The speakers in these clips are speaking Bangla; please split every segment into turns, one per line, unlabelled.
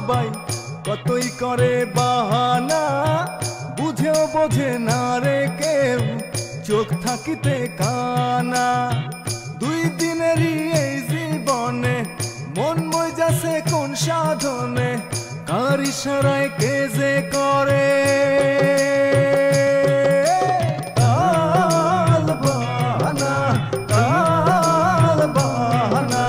সবাই কতই করে বাহানা, বুঝেও বোঝে না রে কেউ চোখ থাকিতে কানা। 2 দিনেরই এই জীবনে মন মই যাচ্ছে কোন সাধনে, কার ইশারায় কে যে করে কাল বাহানা, কাল বাহানা।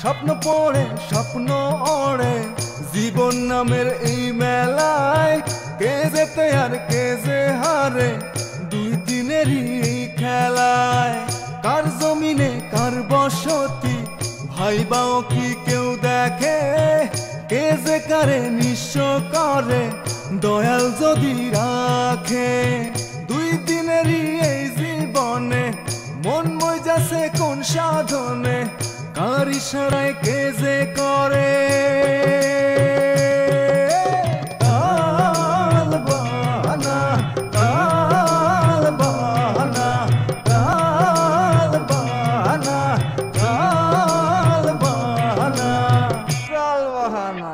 স্বপ্ন পড়ে স্বপ্ন ওড়ে জীবন নামের এই মেলায়, কে যেতে আর কে যে হারে 2 দিনেরই খেলায়। কার জমিনে কার বসতি ভাইবাও কি কেউ দেখে, কে যে কারে নিঃস্ব করে দয়াল যদি রাখে। 2 দিনেরই এই জীবনে মন মই যাচ্ছে কোন সাধনে, কার ইশারায় কে যে করে কাল বাহানা, কাল বাহানা, কাল বাহানা, কাল বাহানা, কাল বাহানা।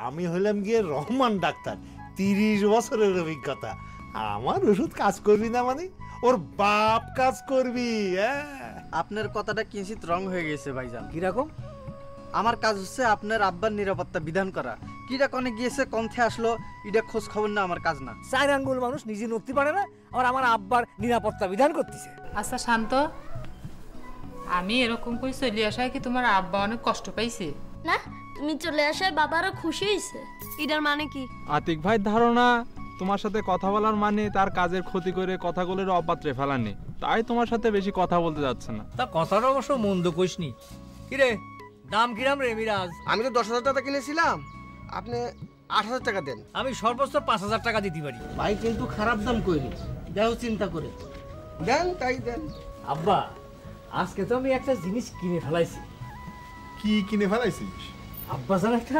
আমি হইলাম গিয়ে রহমান ডাক্তার, 30 বছরের অভিজ্ঞতা। আমার ওষুধ কাজ করবি না মানে ওর বাপ কাজ করবি।
আপনার কথাটা কিঞ্চিত রং হয়ে গেছে ভাইজান।
কিরকম?
আমার কাজ হচ্ছে আপনার আব্বার নিরাপত্তা বিধান করা। কিরা কনে গিয়েছে কণ্ঠে আসলো এটা খোঁজ খবর না আমার কাজ না।
4 আঙ্গুল মানুষ নিজে নড়তে পারে না, আর আমার আব্বার নিরাপত্তা বিধান করতেছে।
আচ্ছা শান্ত, আমি এরকম করে চলে আসায় কি তোমার আব্বা অনেক কষ্ট পাইছে?
না, তুমি চলে আসায় বাবারও খুশি হয়েছে। এটার মানে কি?
আতিক ভাই ধারণা তোমার সাথে কথা বলার মানে তার কাজের ক্ষতি করে কথাগুলোর অপাত্রে ফেলানি, তাই তোমার সাথে বেশি কথা বলতে যাচ্ছে না।
তা কথাটা অবশ্য মন্দ কইসনি। কিরে দাম কিরাম রে মিরাজ?
আমি তো 10,000 টাকা কিনেছিলাম, আপনি 8,000 টাকা দেন।
আমি সর্বোচ্চ 5,000 টাকা দিতে পারি।
ভাই কিন্তু খারাপ দাম কইনি, দেখো চিন্তা করে দেন, তাই দেন।
আব্বা আজকে তো আমি একটা জিনিস কিনে ফেলাইছি।
কি কিনে ফেলাইছিস?
আব্বাজান একটা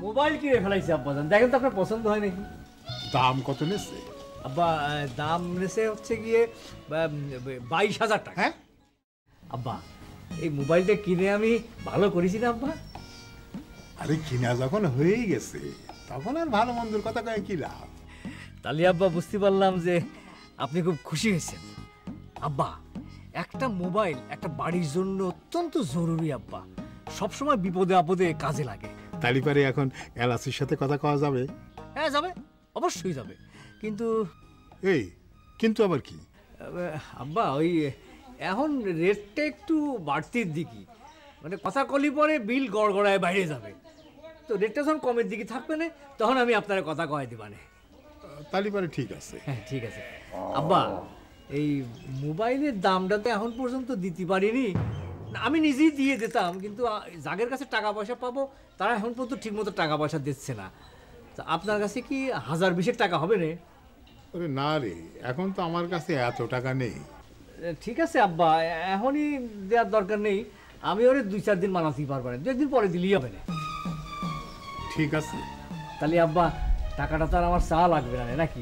মোবাইল কিনে ফেলাইছি। আব্বাজান দেখেন তো আপনার পছন্দ হয় নাকি?
দাম কত নেছে?
আব্বা দাম নেছে হচ্ছে গিয়ে 22,000 টাকা।
হ্যাঁ
আব্বা এই মোবাইলটা কিনে আমি ভালো করেছি না আব্বা?
আরে কিনা যখন হয়েই গেছে তখন আর ভালো মন্দর কথা কয়ে কি লাভ?
তাহলে আব্বা বুঝতে পারলাম যে আপনি খুব খুশি হয়েছেন। আব্বা একটা মোবাইল একটা বাড়ির জন্য অত্যন্ত জরুরি আব্বা, সবসময় বিপদে আপদে কাজে লাগে।
তালি পারে এখন এলআইসির সাথে কথা কওয়া যাবে?
হ্যাঁ যাবে, অবশ্যই যাবে। কিন্তু
এই কিন্তু আবার কি?
আব্বা ওই এখন রেটটা একটু বাড়তির দিকে, মানে কথা কলি পরে বিল গড়গড়ায় বাইরে যাবে। তো রেটটা যখন কমের দিকে থাকবে না তখন আমি আপনার কথা কয়ে দিবানে।
তালি পারে ঠিক আছে।
হ্যাঁ ঠিক আছে। আব্বা এই মোবাইলের দামটা তো এখন পর্যন্ত দিতে পারিনি, আমি নিজেই দিয়ে দিতাম, কিন্তু যাদের কাছে টাকা পয়সা পাবো তারা এখন পর্যন্ত ঠিক মতো টাকা পয়সা দিচ্ছে না। তা আপনার কাছে কি 1020 টাকা হবে না?
আরে না রে, এখন তো আমার কাছে এত টাকা নেই।
ঠিক আছে আব্বা, এখনই দেওয়ার দরকার নেই, আমি ওরে 2-4 দিন মানাতেই পারবো না, 2 দিন পরে দিলেই হবে না।
ঠিক আছে
তাহলে আব্বা টাকাটা তো আর আমার চা লাগবে না নাকি?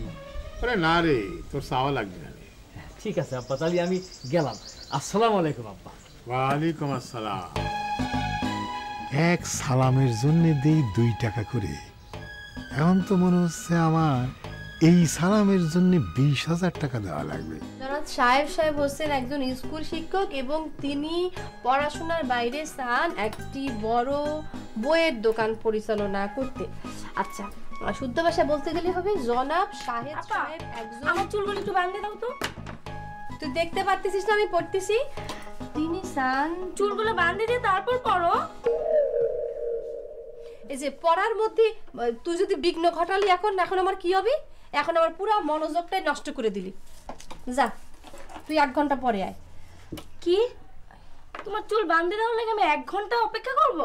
আরে না রে, তোর চাওয়া লাগবে না রে।
ঠিক আছে আব্বা, তাহলে আমি গেলাম। আসসালামু আলাইকুম আব্বা।
ওয়ালাইকুম আসসালাম। এক সালামের জন্য দেই 2 টাকা করে, এখন তো মনে হচ্ছে আমার এই সালামের জন্য 20,000 টাকা দেওয়া লাগবে।
জনাব সাহেব হচ্ছেন একজন স্কুল শিক্ষক এবং তিনি পড়াশোনার বাইরে চান একটি বড় বইয়ের দোকান পরিচালনা করতে। আচ্ছা শুদ্ধ ভাষা বলতে গেলে হবে জনাব সাহেব একজন।
আমার চুলগুলো একটু বাঁধে দাও তো।
তুই দেখতে পারতেছিস না আমি পড়তেছি? তিনি চান
চুলগুলো বাঁধে দিয়ে তারপর পড়ো।
এই যে পড়ার মধ্যে তুই যদি বিঘ্ন ঘটালি এখন আমার কি হবে? এখন আমার পুরো মনোযোগটাই নষ্ট করে দিলি। যা তুই 1 ঘন্টা পরে আয়।
কি তোমার চুল বাঁধে দাও লাগে আমি 1 ঘন্টা অপেক্ষা করব?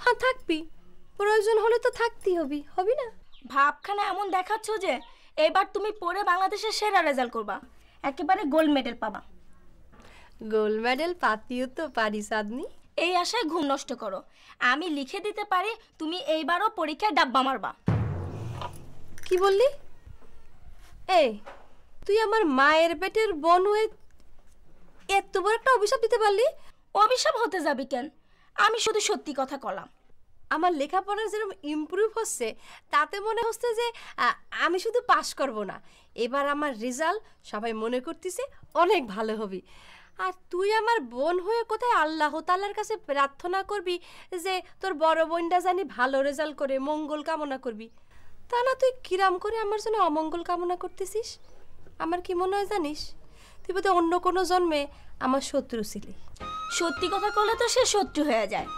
হ্যাঁ থাকবি, প্রয়োজন হলে তো থাকতেই হবি না?
ভাবখানা এমন দেখাচ্ছ যে এবার তুমি পড়ে বাংলাদেশের সেরা রেজাল্ট করবা, একেবারে গোল্ড মেডেল পাবা।
গোল্ড মেডেল পাতিও তো পারি চাঁদনি।
এই আশায় ঘুম নষ্ট করো। আমি লিখে দিতে পারি তুমি এইবারও পরীক্ষায় ডাব্বা মারবা।
কি বললি? এই তুই আমার মায়ের পেটের বোন হয়ে এত বড় একটা অভিশাপ দিতে পারলি?
অভিশাপ হতে যাবে কেন? আমি শুধু সত্যি কথা কলাম।
আমার লেখাপড়ার যেরকম ইমপ্রুভ হচ্ছে তাতে মনে হচ্ছে যে আমি শুধু পাস করব না, এবার আমার রেজাল্ট সবাই মনে করতেছে অনেক ভালো হবে। আর তুই আমার বোন হয়ে কোথায় আল্লাহ তাআলার কাছে প্রার্থনা করবি যে তোর বড় বোনটা জানি ভালো রেজাল্ট করে মঙ্গল কামনা করবি, তা না তুই কিরাম করে আমার জন্য অমঙ্গল কামনা করতেছিস। আমার কি মনে হয় জানিস, তুই বোধহয় অন্য কোনো জন্মে আমার শত্রু ছিলি।
সত্যি কথা বললে তো সে শত্রু হয়ে যায়।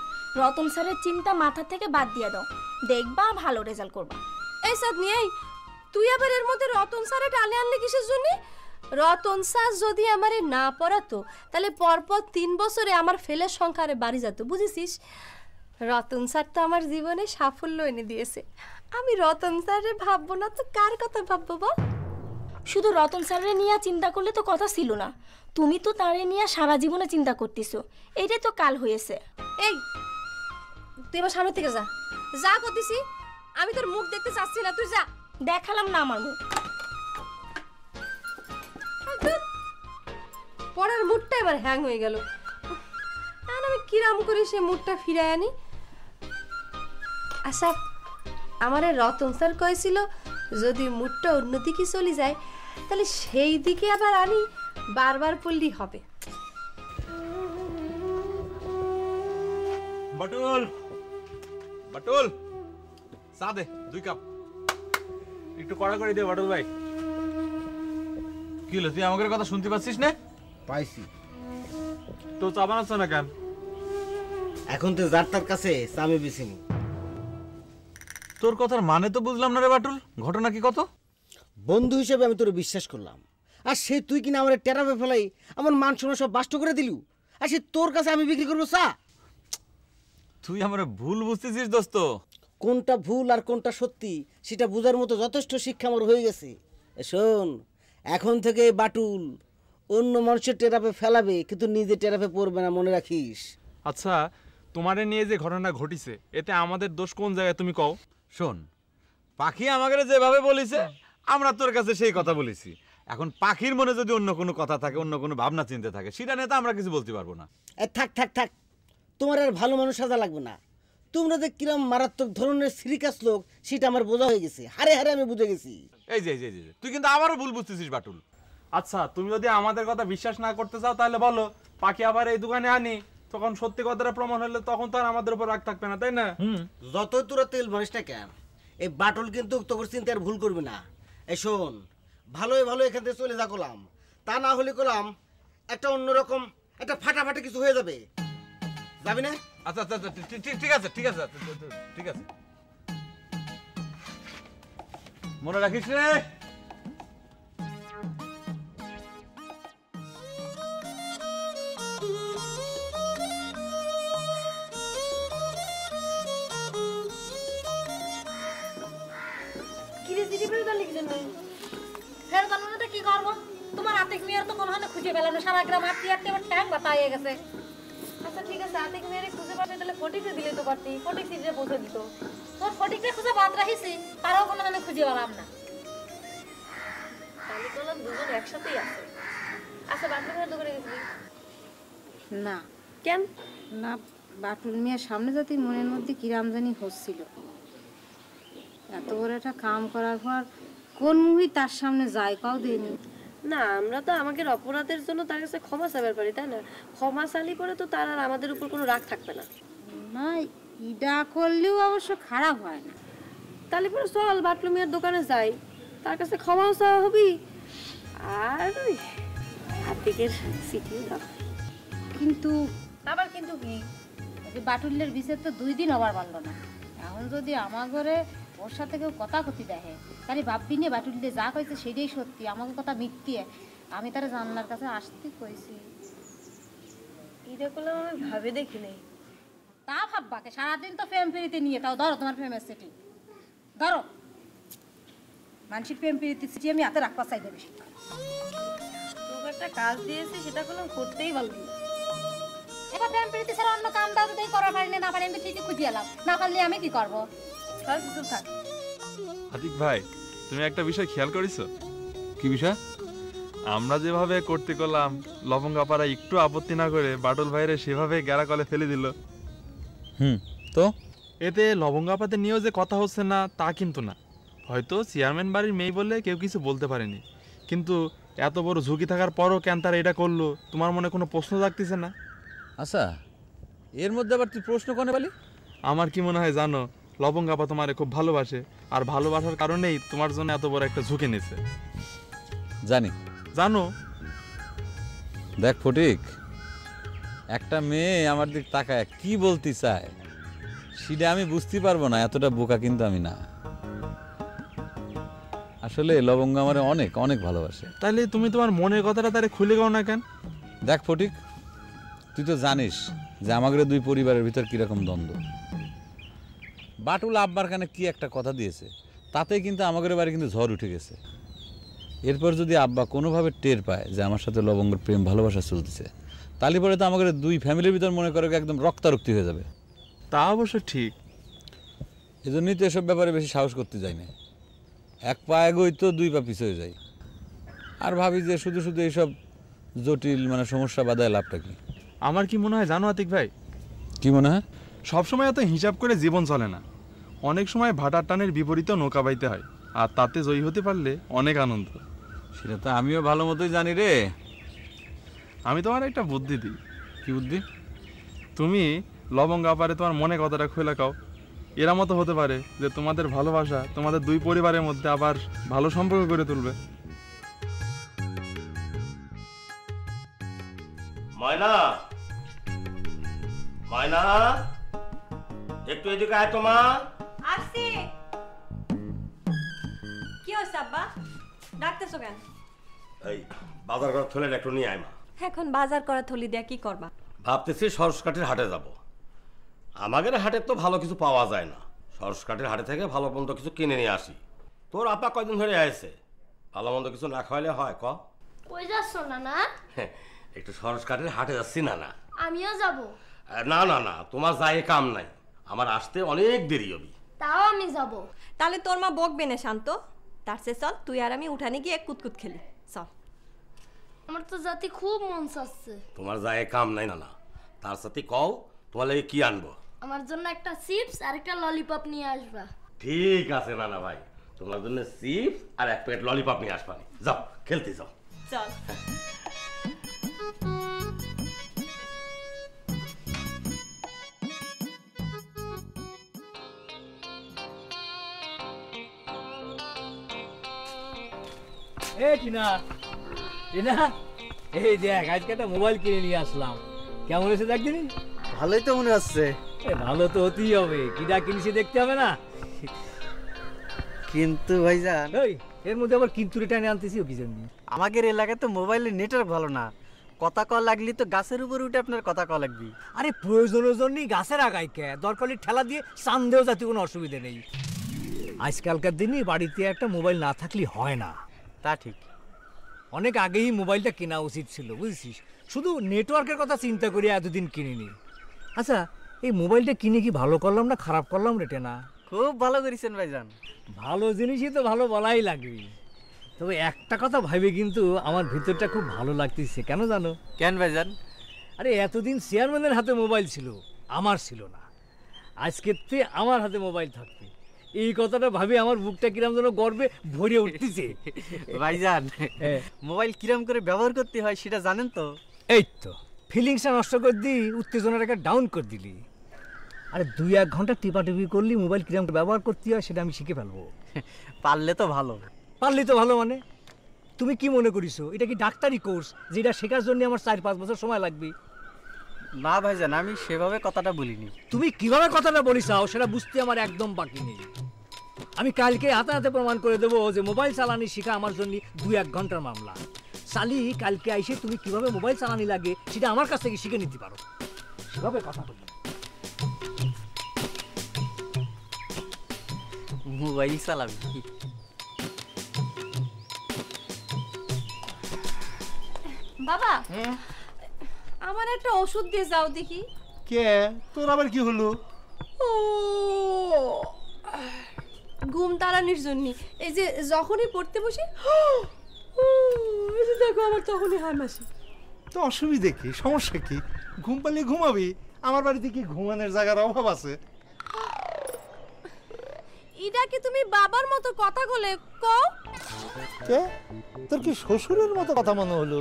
রতন স্যারের চিন্তা মাথা থেকে বাদ দিয়ে দাও, দেখবা ভালো রেজাল্ট করবা।
এই চাঁদনি, এই তুই আবার এর মধ্যে রতন স্যারে টানে আনলে কিসের জন্য? রতন স্যার যদি আমারে না পড়াতো তাহলে পরপর 3 বছরে আমার ফেলের সংখ্যারে বাড়ি যেত, বুঝেছিস? রতন স্যার তো আমার জীবনে সাফল্য এনে দিয়েছে। আমি রতন স্যারে ভাববো না তো কার কথা ভাববো বল?
শুধু রতন স্যারের নিয়ে চিন্তা করলে তো কথা ছিল না, তুমি তো তারে নিয়ে সারা জীবনে চিন্তা করতেছো। এইটাই তো কাল হয়েছে।
এই তুই আমার সামনে থেকে যা, যা করতেছি। আমি তোর মুখ দেখতে চাচ্ছি না, তুই যা।
দেখালাম না আমার মুখ।
পড়ার মুডটা এবার হ্যাং হয়ে গেল। আর আমি কিরাম করে সে মুডটা ফিরায় আনি? আচ্ছা, আমার রতন স্যার কয়েছিল যদি মুডটা অন্যদিকে চলে যায় তাহলে সেই দিকে আবার আনি বারবার পড়লেই হবে।
বাটুল, বাটুল, চা দে 2 কাপ।
একটু কড়া করে দে বাটুল ভাই।
কি হলো, তুই আমাদের কথা শুনতে পাচ্ছিস না?
পাইছি।
তো চা বানাচ্ছ না কেন?
এখন তো যার তার কাছে চামে বেছিনি।
তোর কথার মানে তো বুঝলাম না রে বাটুল, ঘটনা কি কত?
বন্ধু হিসেবে আমি তোর বিশ্বাস করলাম, আর সে তুই কিনা আমার টেরাবে ফেলাই আমার মান সম্মান সব বাষ্ট করে দিলু, আর সে তোর কাছে আমি বিক্রি করবো চা?
তুই আমার ভুল বুঝতেছিস দোস্ত।
কোনটা ভুল আর কোনটা সত্যি সেটা বোঝার মতো যথেষ্ট শিক্ষা আমার হয়ে গেছে। শোন, এখন থেকে বাটুল অন্য মানুষের টেরাপে ফেলাবে কিন্তু নিজে টেরাপে পড়বে না, মনে রাখিস।
আচ্ছা, তোমারে নিয়ে যে ঘটনা ঘটিছে এতে আমাদের দোষ কোন জায়গায় তুমি কও?
শোন, পাখি আমাদের যেভাবে বলেছে আমরা তোর কাছে সেই কথা বলেছি। এখন পাখির মনে যদি অন্য কোনো কথা থাকে, অন্য কোনো ভাবনা চিন্তা থাকে, সেটা নিয়ে তো আমরা কিছু বলতে পারবো না।
থাক থাক থাক, তোমার আর ভালো মানুষ সাজা লাগবে না। তোমরা যে কিরম মারাত্মক ধরনের সিরিকাস লোক সেটা আমার বোঝা হয়ে গেছে, হারে হারে আমি বুঝে গেছি।
এই যে তুই কিন্তু আবারও ভুল বুঝতেছিস বাটুল।
আচ্ছা, তুমি যদি আমাদের কথা বিশ্বাস না করতে চাও তাহলে বলো পাখি আবার এই দোকানে আনি, তখন সত্যি কথাটা প্রমাণ হলে তখন তো আর আমাদের উপর রাগ থাকবে না, তাই না?
যতই তোরা তেল মারিস না কেন, এই বাটুল কিন্তু তোর চিন্তা আর ভুল করবি না। এই শোন, ভালোই ভালো এখান থেকে চলে যা করলাম, তা না হলে করলাম একটা অন্যরকম একটা ফাটাফাটি কিছু হয়ে যাবে, যাবি না?
আচ্ছা আচ্ছা ঠিক আছে ঠিক আছে ঠিক আছে, মনে রাখিস রে।
কি করবো? তোমার আতিক মেয়ের তো কোনো খুঁজে পেলাম না, সারা গ্রাম হাঁটতে হাঁটতে আমার ট্যাং বাতাইয়ে গেছে।
আচ্ছা ঠিক আছে, আতিক মেয়েরে খুঁজে পাবে তাহলে ফটিকে দিলে তো পারতি, ফটিক সিটে পৌঁছে দিত।
তোর ফটিককে খুঁজে বাদ রাখিছি, তারাও কোনো খুঁজে পেলাম না।
তাহলে বললাম দুজন একসাথেই আছে। আচ্ছা, বাটুল মেয়ের দোকানে গেছিলি
না?
কেন
না, বাটুল মিয়ার সামনে যাতে মনের মধ্যে কিরাম জানি হচ্ছিল। এত বড় একটা কাম করার পর কোন মুভি তার সামনে যায় কাউ দেয়নি।
না, আমরা তো আমাদের অপরাধের জন্য তার কাছে ক্ষমা চাইবার পারি, তাই না? ক্ষমা চাইলে পরে তো তার আর আমাদের উপর কোনো রাগ থাকবে না।
না, ইডা করলেও অবশ্য খারাপ হয় না।
তাহলে পরে চল বাটুল মিয়ার দোকানে যাই, তার কাছে ক্ষমাও চাওয়া হবি আর আতিকের সিটিও দাও।
কিন্তু আবার কিন্তু কি, বাটুলের বিচার তো 2 দিন আবার মানলো না। এখন যদি আমার ঘরে ওর সাথে কেউ কথা কথি দেখে তাহলে ভাববি নিয়ে বাটুলিতে যা কইছে সেটাই সত্যি, আমাকে কথা মিথ্যে। আমি তারা জানলার কাছে আসতে কইছি।
এটা করলাম আমি ভাবে দেখি নাই।
তা ভাববাকে সারাদিন তো প্রেম পিড়িতে নিয়ে, তাও ধরো তোমার প্রেমের সিটি ধরো। মানুষের প্রেম পিড়িতে সিটি আমি হাতে রাখবা চাইলে বেশি।
তোকে একটা কাজ দিয়েছি, সেটা করলাম করতেই পারলি না।
এবার প্রেম প্রীতি ছাড়া অন্য কাম দাও যদি করার পারি না পারি আমি ঠিকই খুঁজে এলাম, না পারলে আমি কি করবো? চুপ থাক।
আতিক ভাই, তুমি একটা বিষয় খেয়াল করেছো? কি বিষয়? আমরা যেভাবে করতে করলাম, লবঙ্গাপাড়া একটু আপত্তি না করে বাটুল ভাইরে সেভাবে গেরা কলে ফেলে দিল।
তো
এতে লবঙ্গাপাতে নিয়েও যে কথা হচ্ছে না তা কিন্তু না। হয়তো চেয়ারম্যান বাড়ির মেয়ে বলে কেউ কিছু বলতে পারেনি, কিন্তু এত বড় ঝুঁকি থাকার পরও কেন তারা এটা করলো, তোমার মনে কোনো প্রশ্ন জাগতেছে না?
আচ্ছা, এর মধ্যে আবার তুই প্রশ্ন কোনে বলি?
আমার কি মনে হয় জানো, লবঙ্গাপা তোমারে খুব ভালোবাসে, আর ভালোবাসার কারণেই তোমার জন্য এত বড় একটা ঝুঁকি নিছে।
জানি।
জানো?
দেখ ফটিক, একটা মেয়ে আমার দিক তাকায় কি বলতে চায় সেটা আমি বুঝতে পারবো না, এতটা বোকা কিন্তু আমি না। আসলে লবঙ্গ আমারে অনেক অনেক ভালোবাসে।
তাহলে তুমি তোমার মনের কথাটা তারে খুলে গাও না কেন?
দেখ ফটিক, তুই তো জানিস যে আমাদের দুই পরিবারের ভিতর কিরকম দ্বন্দ্ব। বাটুল আব্বার কানে কি একটা কথা দিয়েছে, তাতে কিন্তু আমাদের বাড়ি কিন্তু ঝড় উঠে গেছে। এরপর যদি আব্বা কোনোভাবে টের পায় যে আমার সাথে লবঙ্গের প্রেম ভালোবাসা চলতেছে, তাহলে পরে তো আমাদের দুই ফ্যামিলির ভিতর মনে করে একদম রক্তারক্তি হয়ে যাবে।
তা অবশ্য ঠিক।
এজন্যই তো এসব ব্যাপারে বেশি সাহস করতে যাই না। এক পা এগোই তো দুই পা পিছিয়ে যাই, আর ভাবি যে শুধু শুধু এইসব জটিল সমস্যা বাধায় লাভটা কি।
আমার কি মনে হয় জানো আতিক ভাই?
কি মনে হয়?
সবসময় এত হিসাব করে জীবন চলে না। অনেক সময় ভাটার টানের বিপরীতেও নৌকা বাইতে হয়, আর তাতে জয়ী হতে পারলে অনেক আনন্দ।
সেটা তো আমিও ভালো মতোই জানি রে।
আমি তোমার একটা বুদ্ধি দিই।
কি বুদ্ধি?
তুমি লবঙ্গ আপারে তোমার মনে কথাটা খুলে কাও। এরা মতো হতে পারে যে তোমাদের ভালোবাসা তোমাদের দুই পরিবারের মধ্যে আবার ভালো সম্পর্ক করে তুলবে।
ময়না, ময়না, একটু এদিকে আয় তো মা।
আসছি। কি হয়েছে আব্বা, ডাকতেছো কেন?
এই বাজার করার থলে একটু নিয়ে আয় মা।
এখন বাজার করা থলি দিয়ে কি করবা?
ভাবতেছি সরসকাঠির হাটে যাব। আমাদের হাটে তো ভালো কিছু পাওয়া যায় না, সরসকাঠির হাটে থেকে ভালো মন্দ কিছু কিনে নিয়ে আসি। তোর আপা কয়দিন ধরে আসছে, ভালো মন্দ কিছু না খাওয়াইলে হয়? ক
কই যাচ্ছ না? না
একটু সরসকাঠির হাটে যাচ্ছি। না না,
আমিও যাব।
না না না, তোমার যাই কাম নাই, আমার আসতে অনেক দেরি হবে।
তাও আমি যাব।
তাহলে তোর মা বকবে না শান্ত, তার চেয়ে চল তুই আর আমি উঠানে গিয়ে কুতকুত খেলি। চল।
আমার তো যাতে খুব মন চাচ্ছে।
তোমার যাই কাম নাই। না না, তার সাথে কও তোমার লাগে কি আনবো।
আমার জন্য একটা চিপস আর একটা ললিপপ নিয়ে আসবা।
ঠিক আছে নানা ভাই, তোমার জন্য চিপস আর এক প্যাকেট ললিপপ নিয়ে আসবা। যাও খেলতে যাও।
চল।
টিনা, টিনা, এই দেখ আজকে একটা মোবাইল কিনে নিয়ে আসলাম। কেমন হয়েছে দেখ দিনি?
ভালোই তো মনে হচ্ছে।
ভালো তো হতেই হবে, কিনা কিনেছি দেখতে হবে না?
কিন্তু ভাইজান,
এর মধ্যে আবার কিন্তু টেনে আনতেছি কি জন্য?
আমাদের এলাকায় তো মোবাইলের নেটওয়ার্ক ভালো না। কথা কল লাগলি তো গাছের উপর উঠে আপনার কথা কল লাগবি।
আরে প্রয়োজনের জন্যই গাছের আগায় কে, দরকার ঠেলা দিয়ে চান্দেও যাতে কোনো অসুবিধা নেই। আজকালকার দিনে বাড়িতে একটা মোবাইল না থাকলে হয় না।
তা ঠিক,
অনেক আগেই মোবাইলটা কেনা উচিত ছিল, বুঝছিস? শুধু নেটওয়ার্কের কথা চিন্তা করে এতদিন কিনিনি। আচ্ছা, এই মোবাইলটা কিনে কি ভালো করলাম না খারাপ করলাম রে টেনা?
খুব ভালো করেছেন ভাইজান।
ভালো জিনিসই তো ভালো বলাই লাগবে। তবে একটা কথা ভাবে কিন্তু আমার ভিতরটা খুব ভালো লাগতেছে। কেন জানো?
কেন ভাইজান?
আরে এতদিন চেয়ারম্যানের হাতে মোবাইল ছিল, আমার ছিল না। আজকের থেকে আমার হাতে মোবাইল থাকবে, এই কথাটা ভাবে আমার বুকটা কিরম যেন গর্বে ভরে উঠতেছে।
ভাইজান, মোবাইল কিরম করে ব্যবহার করতে হয় সেটা জানেন তো?
এই তো ফিলিংসটা নষ্ট করে দিই, উত্তেজনাটাকে ডাউন করে দিলি। আরে 2-1 ঘন্টা টিপাটিপি করলি মোবাইল কিরম ব্যবহার করতে হয় সেটা আমি শিখে ফেলবো।
পারলে তো ভালো।
পারলে তো ভালো মানে? তুমি কি মনে করিস এটা কি ডাক্তারি কোর্স যেটা শেখার জন্য আমার 4-5 বছর সময় লাগবে?
না ভাইজান, আমি সেভাবে কথাটা বলিনি।
তুমি কিভাবে কথাটা বলিসাও সেটা বুঝতে আমার একদম বাকি নেই। আমি কালকে হাতে হাতে প্রমাণ করে দেবো যে মোবাইল চালানি শেখা আমার জন্য 2-1 ঘন্টার মামলা। সালি কালকে আইসে তুমি কিভাবে মোবাইল চালানি লাগে সেটা আমার কাছ থেকে শিখে নিতে পারো। সেভাবে কথা বলি।
মোবাইল চালাবি?
বাবা, আমার একটা ওষুধ দিয়ে যাও দেখি।
কে তোর আবার কি হলো?
ও ঘুম তাড়ানোর জন্য। এই যে যখনই পড়তে বসি এই যে দেখো আমার তখনই হাম আসে।
তো অসুবিধে কি, সমস্যা কি? ঘুম পালে ঘুমাবি, আমার বাড়িতে কি ঘুমানোর জায়গার অভাব আছে?
এটা কি তুমি বাবার মতো কথা বলে কও?
কে তোর কি শ্বশুরের মতো কথা মনে হলো?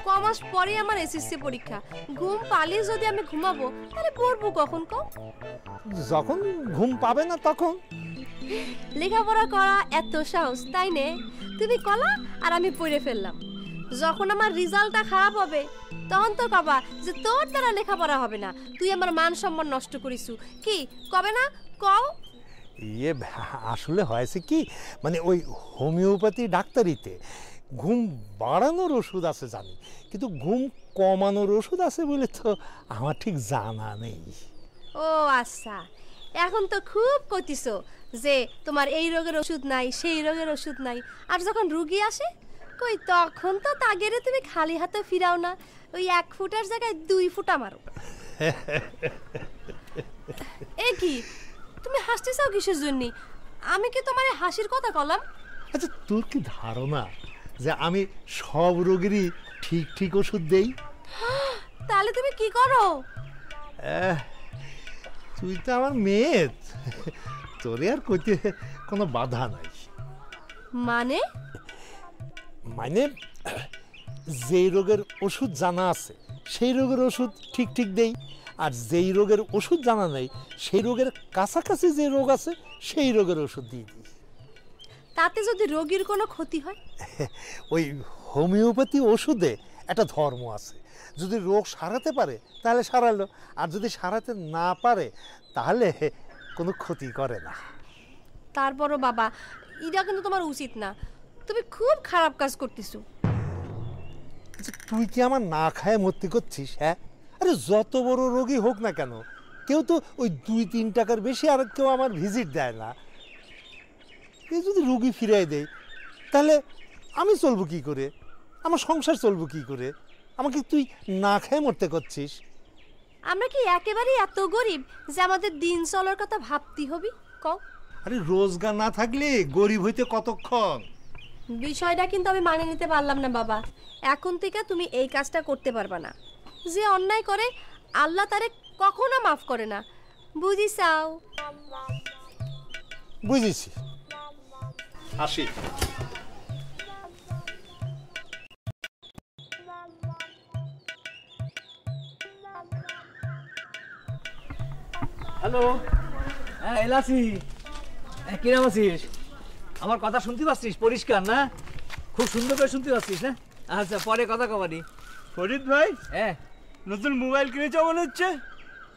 কমাস পরে আমার এসএসসি পরীক্ষা, ঘুম পালে যদি আমি ঘুমাবো তাহলে পড়বো কখন কও?
যখন ঘুম পাবে না তখন।
লেখাপড়া করা এত সহজ তাই নে? তুমি কলা আর আমি পড়ে ফেললাম। যখন আমার রেজাল্টটা খারাপ হবে তখন তো কবা যে তোর দ্বারা লেখাপড়া হবে না, তুই আমার মান সম্মান নষ্ট করিস। কি কবে না কও?
ইয়ে আসলে হয়েছে কি, মানে ওই হোমিওপ্যাথি ডাক্তারিতে ঘুম বাড়ানোর ওষুধ আছে জানি, কিন্তু ঘুম কমানোর ওষুধ আছে বলে তো আমার ঠিক জানা নেই।
ও আচ্ছা, এখন তো খুব কইতিছো যে তোমার এই রোগের ওষুধ নাই, সেই রোগের ওষুধ নাই, আর যখন রুগী আসে কই তখন তো তাগেরে তুমি খালি হাতে ফিরাও না, ওই 1 ফুটার জায়গায় 2 ফুটা মারো। এ কি তুমি হাসতেছাও কিসের জন্য? আমি কি তোমার হাসির কথা কলাম?
আচ্ছা তোর কি ধারণা যে আমি সব রোগেরই ঠিক ঠিক ওষুধ দেই?
তাহলে তুমি কি করো?
তুই তো আমার মেয়ে, তোরে আর কইতে কোনো বাধা নাই।
মানে
মানে যেই রোগের ওষুধ জানা আছে সেই রোগের ওষুধ ঠিক ঠিক দেই, আর যেই রোগের ওষুধ জানা নেই সেই রোগের কাছাকাছি যে রোগ আছে সেই রোগের ওষুধ দিয়ে দিই।
তাতে যদি রোগীর কোনো ক্ষতি হয়?
ওই হোমিওপ্যাথি ওষুধে একটা ধর্ম আছে, যদি রোগ সারাতে পারে তাহলে সারালো, আর যদি সারাতে না পারে তাহলে কোনো ক্ষতি করে না।
তারপরও বাবা এটা কিন্তু তোমার উচিত না, তুমি খুব খারাপ কাজ করতেছো।
তুই কি আমার না খায় মরতে করছিস? হ্যাঁ, আরে যত বড় রোগী হোক না কেন, কেউ তো ওই 2-3 টাকার বেশি আর কেউ আমার ভিজিট দেয় না। এই যদি রোগী ফিরাই দেয় তাহলে আমি চলবো কি করে, আমার সংসার চলবো কি করে? আমাকে তুই না খায় মরতে করছিস।
আমরা কি একেবারেই এত গরিব যে আমাদের দিন চলার কথা ভাবতে হবে? কও।
আরে রোজগার না থাকলে গরিব হইতে কতক্ষণ?
বিষয়টা কিন্তু আমি মানে নিতে পারলাম না বাবা। এখন থেকে তুমি এই কাজটা করতে পারবা না। যে অন্যায় করে আল্লাহ তারে কখনো মাফ করে না, বুঝিসাও?
বুঝেছি, আসি।
হ্যালো, হ্যাঁ এলাসি, কিরম আছিস? আমার কথা শুনতে পাচ্ছিস পরিষ্কার না? খুব সুন্দর করে শুনতে পাচ্ছিস না? আচ্ছা পরে কথা কবানি।
ফরিদ ভাই,
হ্যাঁ
নতুন মোবাইল কিনেছো মনে হচ্ছে।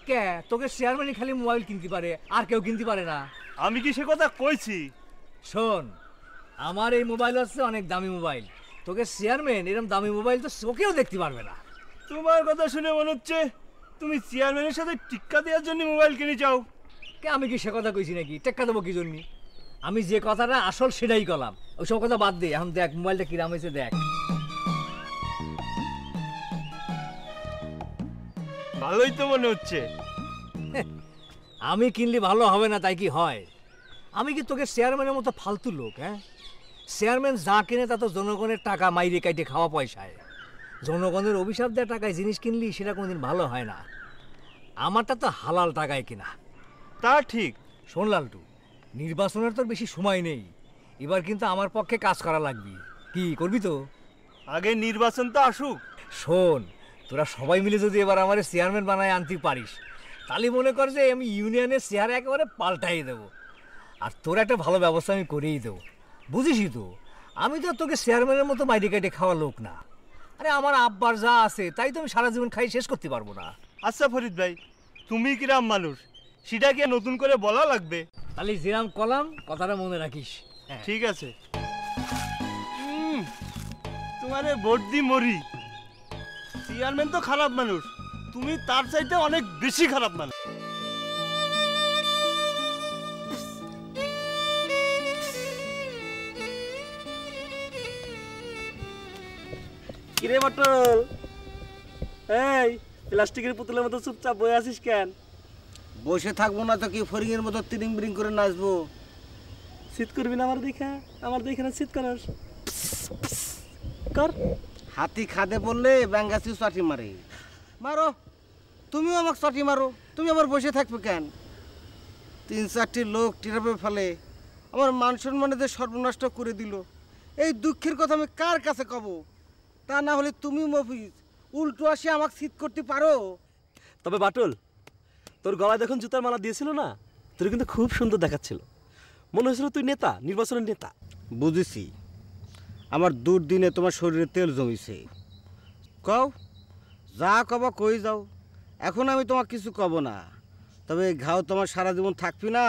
কে তোকে চেয়ারম্যানই খালি মোবাইল কিনতে পারে, আর কেউ কিনতে পারে না?
আমি কি সে কথা কইছি?
শোন, আমার এই মোবাইল হচ্ছে অনেক দামি মোবাইল, তোকে চেয়ারম্যান এরকম দামি মোবাইল তো চোখেও দেখতে পারবে না।
তোমার কথা শুনে মনে হচ্ছে তুমি চেয়ারম্যানের সাথে টিক্কা দেওয়ার জন্য মোবাইল কিনে যাও।
কে আমি কি সে কথা কইছি নাকি? টেক্কা দেবো কি জন্য? আমি যে কথাটা আসল সেটাই করলাম, ওইসব কথা বাদ দে। এখন দেখ মোবাইলটা কিরাম হয়েছে দেখ।
ভালোই তো মনে হচ্ছে।
আমি কিনলে ভালো হবে না তাই কি হয়? আমি কি তোকে চেয়ারম্যানের মতো ফালতু লোক? হ্যাঁ, চেয়ারম্যান যা কিনে তা তো জনগণের টাকা মাইরে কাইটে খাওয়া পয়সায়। জনগণের অভিশাপ দেওয়া টাকায় জিনিস কিনলি সেটা কোনোদিন ভালো হয় না। আমারটা তো হালাল টাকায় কিনা।
তা ঠিক।
শোন লালটু, নির্বাচনের তো বেশি সময় নেই, এবার কিন্তু আমার পক্ষে কাজ করা লাগবে। কি করবি তো?
আগে নির্বাচন তো আসুক।
শোন, তোরা সবাই মিলে যদি এবার আমার চেয়ারম্যান বানায় আনতে পারিস তাহলে মনে কর যে আমি ইউনিয়নের চেয়ার একেবারে পাল্টাই দেবো, আর তোর একটা ভালো ব্যবস্থা আমি করেই দেবো। বুঝিসই তো, আমি তো তোকে চেয়ারম্যানের মতো মাইরে কেটে খাওয়া লোক না। আরে আমার আব্বার যা আছে তাই তো আমি সারা জীবন খাই শেষ করতে পারবো না।
আচ্ছা ফরিদ ভাই, তুমি কিরাম মানুষ সেটা কি নতুন করে বলা লাগবে?
তাহলে যেরাম কলাম কথাটা মনে রাখিস।
ঠিক আছে। তোমারে ভোট দি মরি। চেয়ারম্যান তো খারাপ মানুষ, তুমি তার চাইতে অনেক বেশি খারাপ মানুষ।
কিরে বাটল,
এই প্লাস্টিকের পুতুলের মতো চুপচাপ বসে আছিস কেন?
বসে থাকবো না তো কি ফরিংয়ের মতো তিরিং বিরিং করে নাচবো?
শীত করবি না আমার দেখে না শীত করাস কর।
হাতি খাদে বললে ব্যাঙ্গাসি চাটি মারে। মারো, তুমিও আমাকে চাটি মারো। তুমি আবার বসে থাকবে কেন? 3-4টি লোক টিরাপে ফেলে আমার মান সম্মানে সর্বনষ্ট করে দিল। এই দুঃখের কথা আমি কার কাছে কব? তা না হলে তুমি মফিজ উল্টো আসে আমাকে শীত করতে পারো।
তবে বাটুল, তোর গলায় যখন জুতার মালা দিয়েছিল না, তোর কিন্তু খুব সুন্দর দেখাচ্ছিল। মনে হয়েছিল তুই নেতা, নির্বাচনের নেতা।
বুঝেছি, আমার দুর্দিনে তোমার শরীরে তেল জমিছে। কও, যা কবা কই যাও। এখন আমি তোমাকে কিছু কব না, তবে এই ঘাও তোমার সারা জীবন থাকবি না,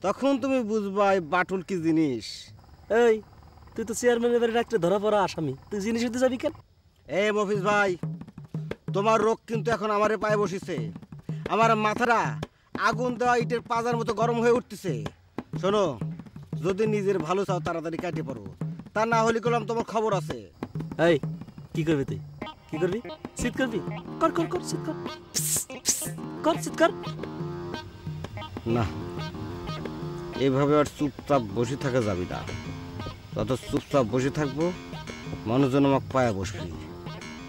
তখন তুমি বুঝবা এই বাটুল কি জিনিস।
এই তুই তো চেয়ারম্যানের বাড়ি রাখতে ধরা পড়া আসামি, তুই জিনিস হতে যাবি কেন?
এই মফিজ ভাই, তোমার রোগ কিন্তু এখন আমারে পায়ে বসেছে। আমার মাথাটা আগুন দেওয়া ইটের পাজার মতো গরম হয়ে উঠতেছে। শোনো, যদি নিজের ভালো চাও তাড়াতাড়ি কাটে পড়ো, তা না হলে কলম তোমার খবর আছে।
এই কি করবি তুই? কি করবি? শীত করবি? কর কর কর শীত কর, কর শীত কর।
না, এভাবে আর চুপচাপ বসে থাকা যাবে না। যত চুপচাপ বসে থাকবো মানুষজন আমাকে পায়ে বসবি।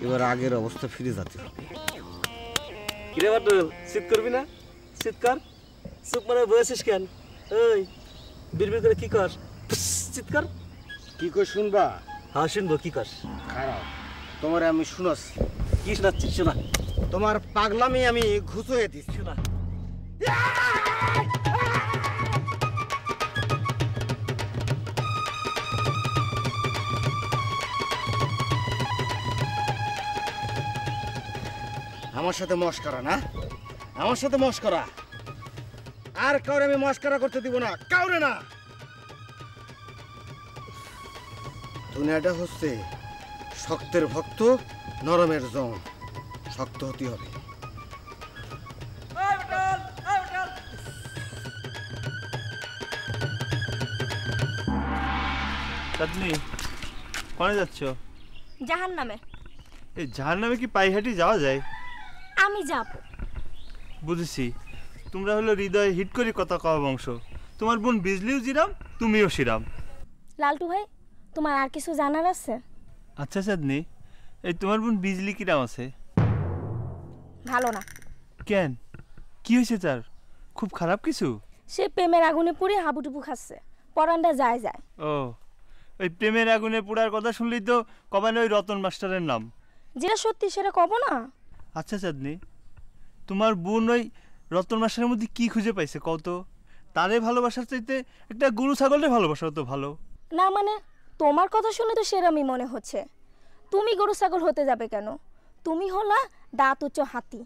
এবার আগের অবস্থা ফিরে যেতে হবে।
কিরে বাটুল, শীত করবি না? শীত কর। চুপ মানে বসেছিস কেন? এই বিড়বিড় করে কি কর? শীত কর।
কি করে শুনবা?
হ্যাঁ শুনবো, কি কর?
খারাপ, তোমার আমি শুনাচ্ছি।
কি শোনাচ্ছিস? শোনা।
তোমার পাগলামি আমি ঘুষিয়ে দিচ্ছি না। আমার সাথে মস্করা না, আমার সাথে মস্করা। আর কাউরে আমি মস্করা করতে দিব না, কাউরে না। দুনিয়াটা হচ্ছে শক্তের ভক্ত, নরমের জন। শক্ত হতে হবে।
চাঁদনি, কোনে যাচ্ছ?
জাহান্নামে।
এই জাহান্নামে কি পায়ে হেঁটে যাওয়া যায়?
আমি যাব।
বুঝেছি, তোমরা হলো হৃদয়ে হিট করে কথা কওয়া বংশ। তোমার বোন বিজলিও জিরাম, তুমিও শিরাম।
লালটু ভাই, তোমার আর কিছু জানার আছে?
আচ্ছা চাঁদনি, এই তোমার বোন বিজলি কিরাম আছে?
ভালো না।
কেন, কি হয়েছে তার? খুব খারাপ কিছু?
সে প্রেমের আগুনে পুড়ে হাবুডুবু খাচ্ছে, পরানটা যায় যায়।
ও, ওই প্রেমের আগুনে পোড়ার কথা শুনলেই তো কবানে ওই রতন মাস্টারের নাম।
যেটা সত্যি সেটা কব না।
আচ্ছা চাঁদনি, তোমার বোন ওই রতন মাস্টারের মধ্যে কি খুঁজে পাইছে কত? তারে ভালোবাসার চাইতে একটা গরু ছাগলের ভালোবাসা তো ভালো
না। মানে তোমার কথা শুনে তো সেরমই মনে হচ্ছে। তুমি গরু ছাগল হতে যাবে কেন? তুমি হলা দাঁত উচ্চ হাতি।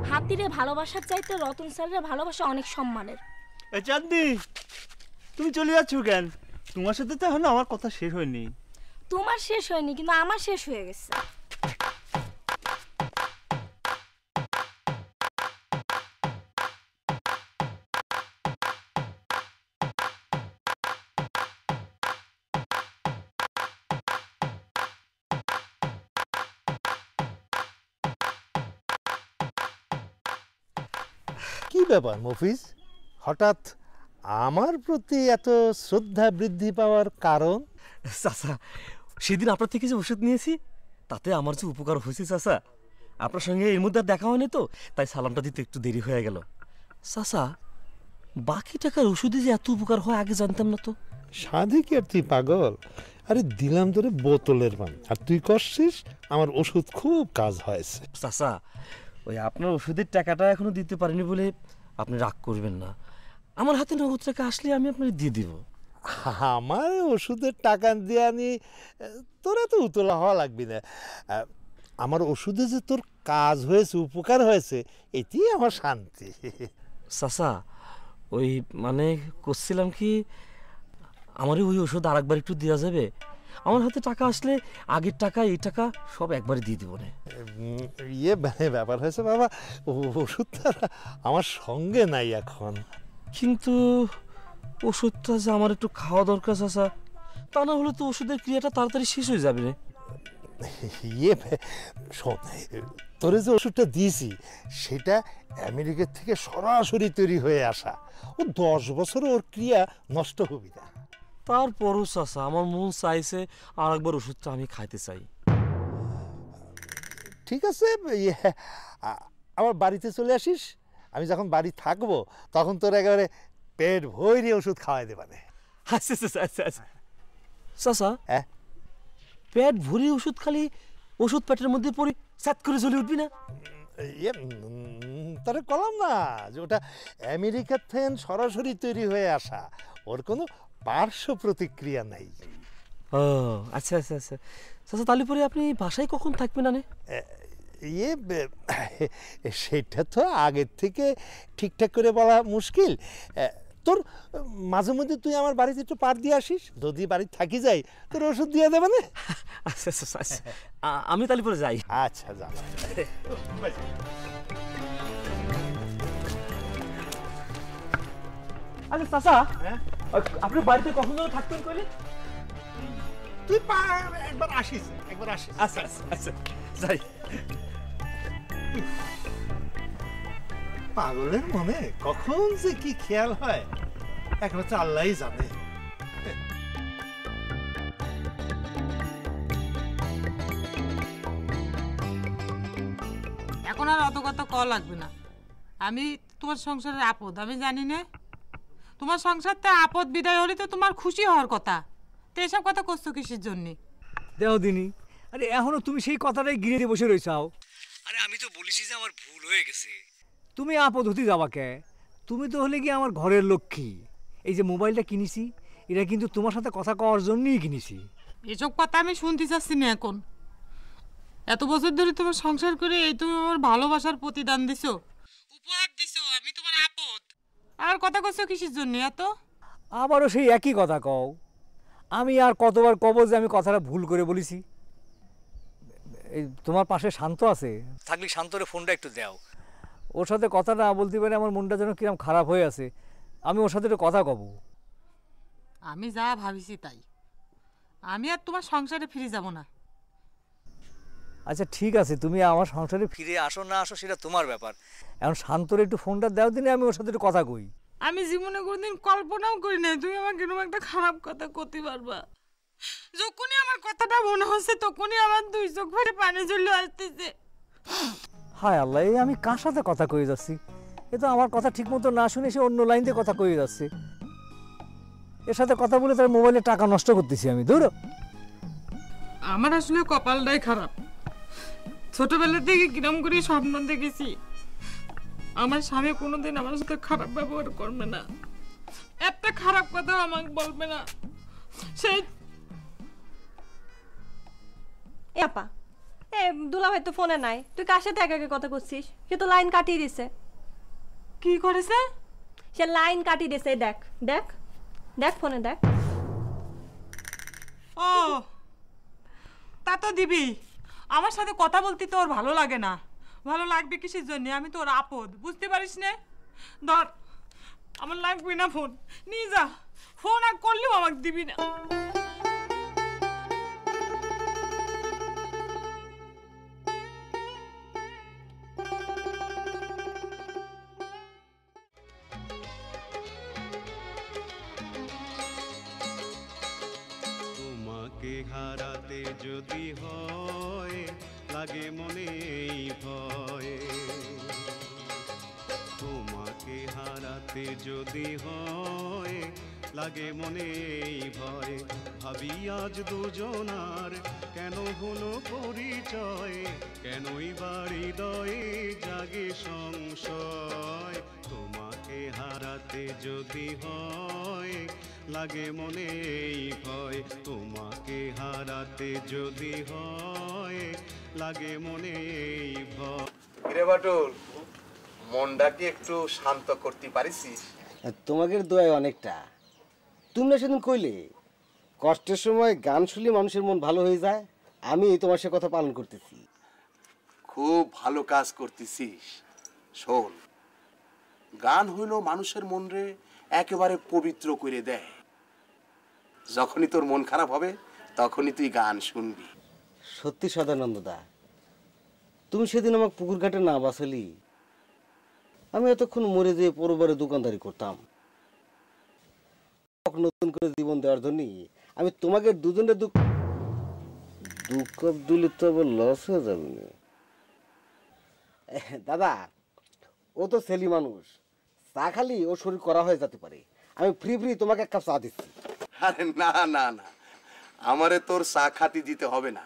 হাতিরে ভালোবাসার চাইতে রতন স্যারের ভালোবাসা অনেক সম্মানের।
এ চাঁদনি, তুমি চলে যাচ্ছ কেন? তোমার সাথে তো এখন আমার কথা শেষ হয়নি।
তোমার শেষ হয়নি, কিন্তু আমার শেষ হয়ে গেছে।
কি ব্যাপার মফিজ, হঠাৎ আমার প্রতি এত শ্রদ্ধা বৃদ্ধি পাওয়ার কারণ?
চাচা, সেদিন আপনার থেকে যে ওষুধ নিয়েছি তাতে আমার যে উপকার হয়েছে চাচা, আপনার সঙ্গে এর মধ্যে আর দেখা হয়নি তো, তাই সালামটা দিতে একটু দেরি হয়ে গেল। চাচা, বাকি টাকার ওষুধে যে এত উপকার হয় আগে জানতাম না তো।
সাধে কি আর তুই পাগল? আরে দিলাম তোরে বোতলের পান, আর তুই করছিস আমার ওষুধ খুব কাজ হয়েছে।
চাচা, ওই আপনার ওষুধের টাকাটা এখনো দিতে পারিনি বলে আপনি রাগ করবেন না। আমার হাতে নগদ টাকা আসলে আমি আপনাকে দিয়ে দিব।
আমার ওষুধের টাকা দিয়ে আনি তোরা তো উতলা হওয়া লাগবি না। আমার ওষুধে যে তোর কাজ হয়েছে, উপকার হয়েছে, এটি আমার শান্তি।
চাচা, ওই মানে করছিলাম কি, আমারই ওই ওষুধ আর একবার একটু দেওয়া যাবে? আমার হাতে টাকা আসলে আগের টাকা এই টাকা সব একবারে দিয়ে দিব না।
ইয়ে ব্যাপার হয়েছে বাবা, ওষুধটা আমার সঙ্গে নাই এখন।
কিন্তু ওষুধটা যে আমার একটু খাওয়া দরকার চাচা, তা না হলে তো ওষুধের ক্রিয়াটা তাড়াতাড়ি শেষ হয়ে যাবে রে।
ইয়ে শোন, তোরে যে ওষুধটা দিয়েছি সেটা আমেরিকার থেকে সরাসরি তৈরি হয়ে আসা। ও 10 বছর ওর ক্রিয়া নষ্ট হবে না।
তারপরও চাচা আমার মন চাইছে আর একবার ওষুধটা আমি খাইতে চাই।
ঠিক আছে, আমার বাড়িতে চলে আসিস। আমি যখন বাড়ি থাকবো তখন তোর একেবারে পেট ভরে ওষুধ খাওয়াই দেবানে।
আচ্ছা আচ্ছা আচ্ছা আচ্ছা চাচা, পেট ভরে ওষুধ খালি ওষুধ পেটের মধ্যে পড়ে সাত করে জ্বলে উঠবি না?
তোরে কলাম না যে ওটা আমেরিকার থেকে সরাসরি তৈরি হয়ে আসা, ওর কোনো পার্শ্ব প্রতিক্রিয়া নাই।
ও আচ্ছা আচ্ছা আচ্ছা চাচা, তাহলে পরে আপনি বাসায় কখন থাকবেন? না
সেটা তো আগের থেকে ঠিকঠাক করে বলা মুশকিল। তোর মাঝে মধ্যে তুই আমার বাড়িতে একটু পার দিয়ে আসিস, যদি বাড়ি থাকি যাই তোর ওষুধ দিয়ে দেবে না।
আচ্ছা আচ্ছা আচ্ছা, আমি তাহলে পরে যাই।
আচ্ছা যা।
আচ্ছা চাচা, আপনি বাড়িতে কখন থাকতেন কইলে?
তুই একবার আসিস, একবার আসিস।
আচ্ছা আচ্ছা আচ্ছা যাই।
পাগলের মনে কখন যে কি খেয়াল হয় এখন হচ্ছে আল্লাহই জানে।
এখন আর অত কথা ক লাগবে না। আমি তোমার সংসারের আপদ, আমি জানি না। তোমার সংসারটা আপদ বিদায় হলে তো তোমার খুশি হওয়ার কথা, তো এসব কথা করছো কিসের জন্যে?
দেও দিনি, আরে এখনো তুমি সেই কথাটাই গিরে দিয়ে বসে রয়েছাও। আরে আমি তো বলেছি যে আমার ভুল হয়ে গেছে। তুমি আপদ হতে যাবা কে? তুমি তো হলে কি আমার ঘরের লক্ষ্মী। এই যে মোবাইলটা কিনেছি এটা কিন্তু তোমার সাথে কথা কওয়ার জন্যই কিনেছি।
এসব কথা আমি শুনতে চাচ্ছি না এখন। এত বছর ধরে তোমার সংসার করে এই তুমি আমার ভালোবাসার প্রতিদান দিছো, উপহার দিছো, আমি তোমার আপদ। আর কথা কইছো কিসের জন্য এত?
আবারও সেই একই কথা কও। আমি আর কতবার কব যে আমি কথাটা ভুল করে বলেছি? এই তোমার পাশে শান্ত আছে, থাকলে শান্তরে ফোনটা একটু দাও। ওর সাথে কথা না বলতে পারে আমার মনটা যেন কিরম খারাপ হয়ে আছে। আমি ওর সাথে একটু কথা কব।
আমি যা ভাবিছি তাই, আমি আর তোমার সংসারে ফিরে যাব না।
আচ্ছা ঠিক আছে, তুমি আমার সংসারে ফিরে আসো না আসো সেটা তোমার ব্যাপার। এখন শান্তরে একটু ফোনটা দাও দিনে আমি ওর সাথে একটু কথা কই।
আমি জীবনে কোনোদিন কল্পনাও করি নাই তুমি আমাকে এরকম একটা খারাপ কথা করতে পারবা। যখনই আমার কথাটা মনে হচ্ছে তখনই আমার দুই চোখ ভরে পানি চলে আসতেছে।
হায় আল্লাহ, এই আমি কার সাথে কথা কয়ে যাচ্ছি? এ তো আমার কথা ঠিক মতো না শুনে সে অন্য লাইন দিয়ে কথা কয়ে যাচ্ছে। এর সাথে কথা বলে তার মোবাইলে টাকা নষ্ট করতেছি আমি। দূর,
আমার আসলে কপালটাই খারাপ। ছোটবেলা থেকে কিরম করে স্বপ্ন দেখেছি আমার স্বামী কোনোদিন আমার সাথে খারাপ ব্যবহার করবে না, একটা খারাপ কথা আমাকে বলবে না। সেই
আপা, এ দুলা ভাই তো ফোনে নাই, তুই কার সাথে একা একা কথা করছিস? সে তো লাইন কাটিয়ে দিছে।
কি করেছে?
সে লাইন কাটিয়ে দিছে, দেখ দেখ দেখ ফোনে দেখ।
ও তা তো দিবি, আমার সাথে কথা বলতে তো ওর ভালো লাগে না। ভালো লাগবে কিসের জন্য? আমি তো ওর আপদ, বুঝতে পারিস না? ধর, আমার লাগবে না ফোন, নিয়ে যা। ফোন আর করলেও আমাকে দিবি না।
তোমাকে হারাতে যদি হয় লাগে মনে ভয়, তোমাকে হারাতে যদি হয় লাগে মনে ভয়, ভাবি আজ দুজনার কেন হলো পরিচয়, কেনই বাড়ি হৃদয়ে জাগে সংশয়, তোমাকে হারাতে যদি হয় লাগে মনে ভয়, তোমাকে হারাতে যদি হয় লাগে মনে ভয়।
কিরে বাটুল, মনটাকে একটু শান্ত করতে পারিস?
তোমাদের দোয়ায় অনেকটা। তুমি না সেদিন কইলে কষ্টের সময় গান শুনলে মানুষের মন ভালো হয়ে যায়, আমি তোমার সে কথা পালন করতেছি।
খুব ভালো কাজ করতেছিস। শোন, গান হইল মানুষের মনরে একেবারে পবিত্র করে দেয়। যখনই তোর মন খারাপ হবে তখনই তুই গান শুনবি।
সত্যি সদানন্দ দা, তুমি সেদিন আমাকে পুকুর ঘাটে না বাঁচালি, আমি এতক্ষণ মরে যেয়ে পরবারে দোকানদারি করতাম। নতুন করে জীবন দেওয়ার জন্য আমি তোমাকে দুজনে দু কাপ দিলে তো আবার লস হয়ে যাবে না। দাদা, ও তো ছেলে মানুষ, চা খালি ও শরীর করা হয়ে যেতে পারে। আমি ফ্রি ফ্রি তোমাকে এক কাপ চা দিচ্ছি।
আরে না না না, আমারে তোর চা খাতি দিতে হবে না।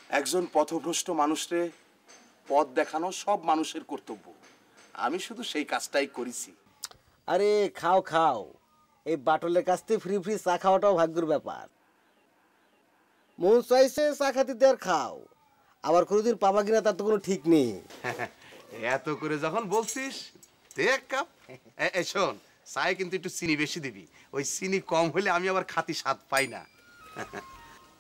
একজন পথভ্রষ্ট মানুষরে পথ দেখানো সব মানুষের কর্তব্য, আমি শুধু সেই কাজটাই করেছি।
আরে খাও খাও, এই বাটলের কাছ থেকে ফ্রি ফ্রি চা খাওয়াটাও ভাগ্যের ব্যাপার। মন চাইছে চা খাতি দেওয়ার খাও, আবার কোনোদিন পাবা কিনা তার তো কোনো ঠিক নেই।
এত করে যখন বলছিস দে এক কাপ। এই শোন, চায়ে কিন্তু একটু চিনি বেশি দিবি, ওই চিনি কম হলে আমি আবার খাতি স্বাদ পাই না।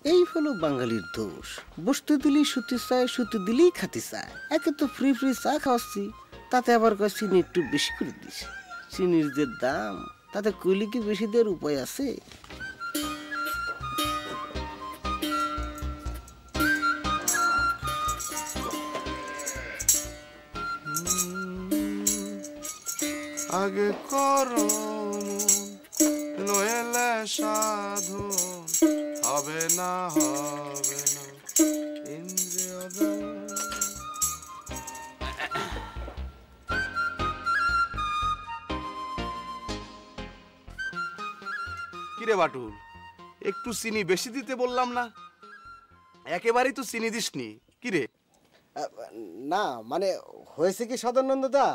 এই হলো বাঙালির দোষ, বসতে দিলেই সুতি চায়, সুতি দিলেই খাতি চায়। একে তো ফ্রি ফ্রি চা খাওয়াচ্ছি, তাতে আবার কয় চিনি একটু বেশি করে দিস। চিনির যে দাম, তাতে কইলে কি বেশি দেওয়ার উপায় আছে?
আগে করো নইলে সাধু হবে না হবে না ইন্দ্রিয় কিরে বাটুল, একটু চিনি বেশি দিতে বললাম না? একেবারেই তো চিনি দিসনি। কিরে?
না মানে হয়েছে কি সদানন্দ দা,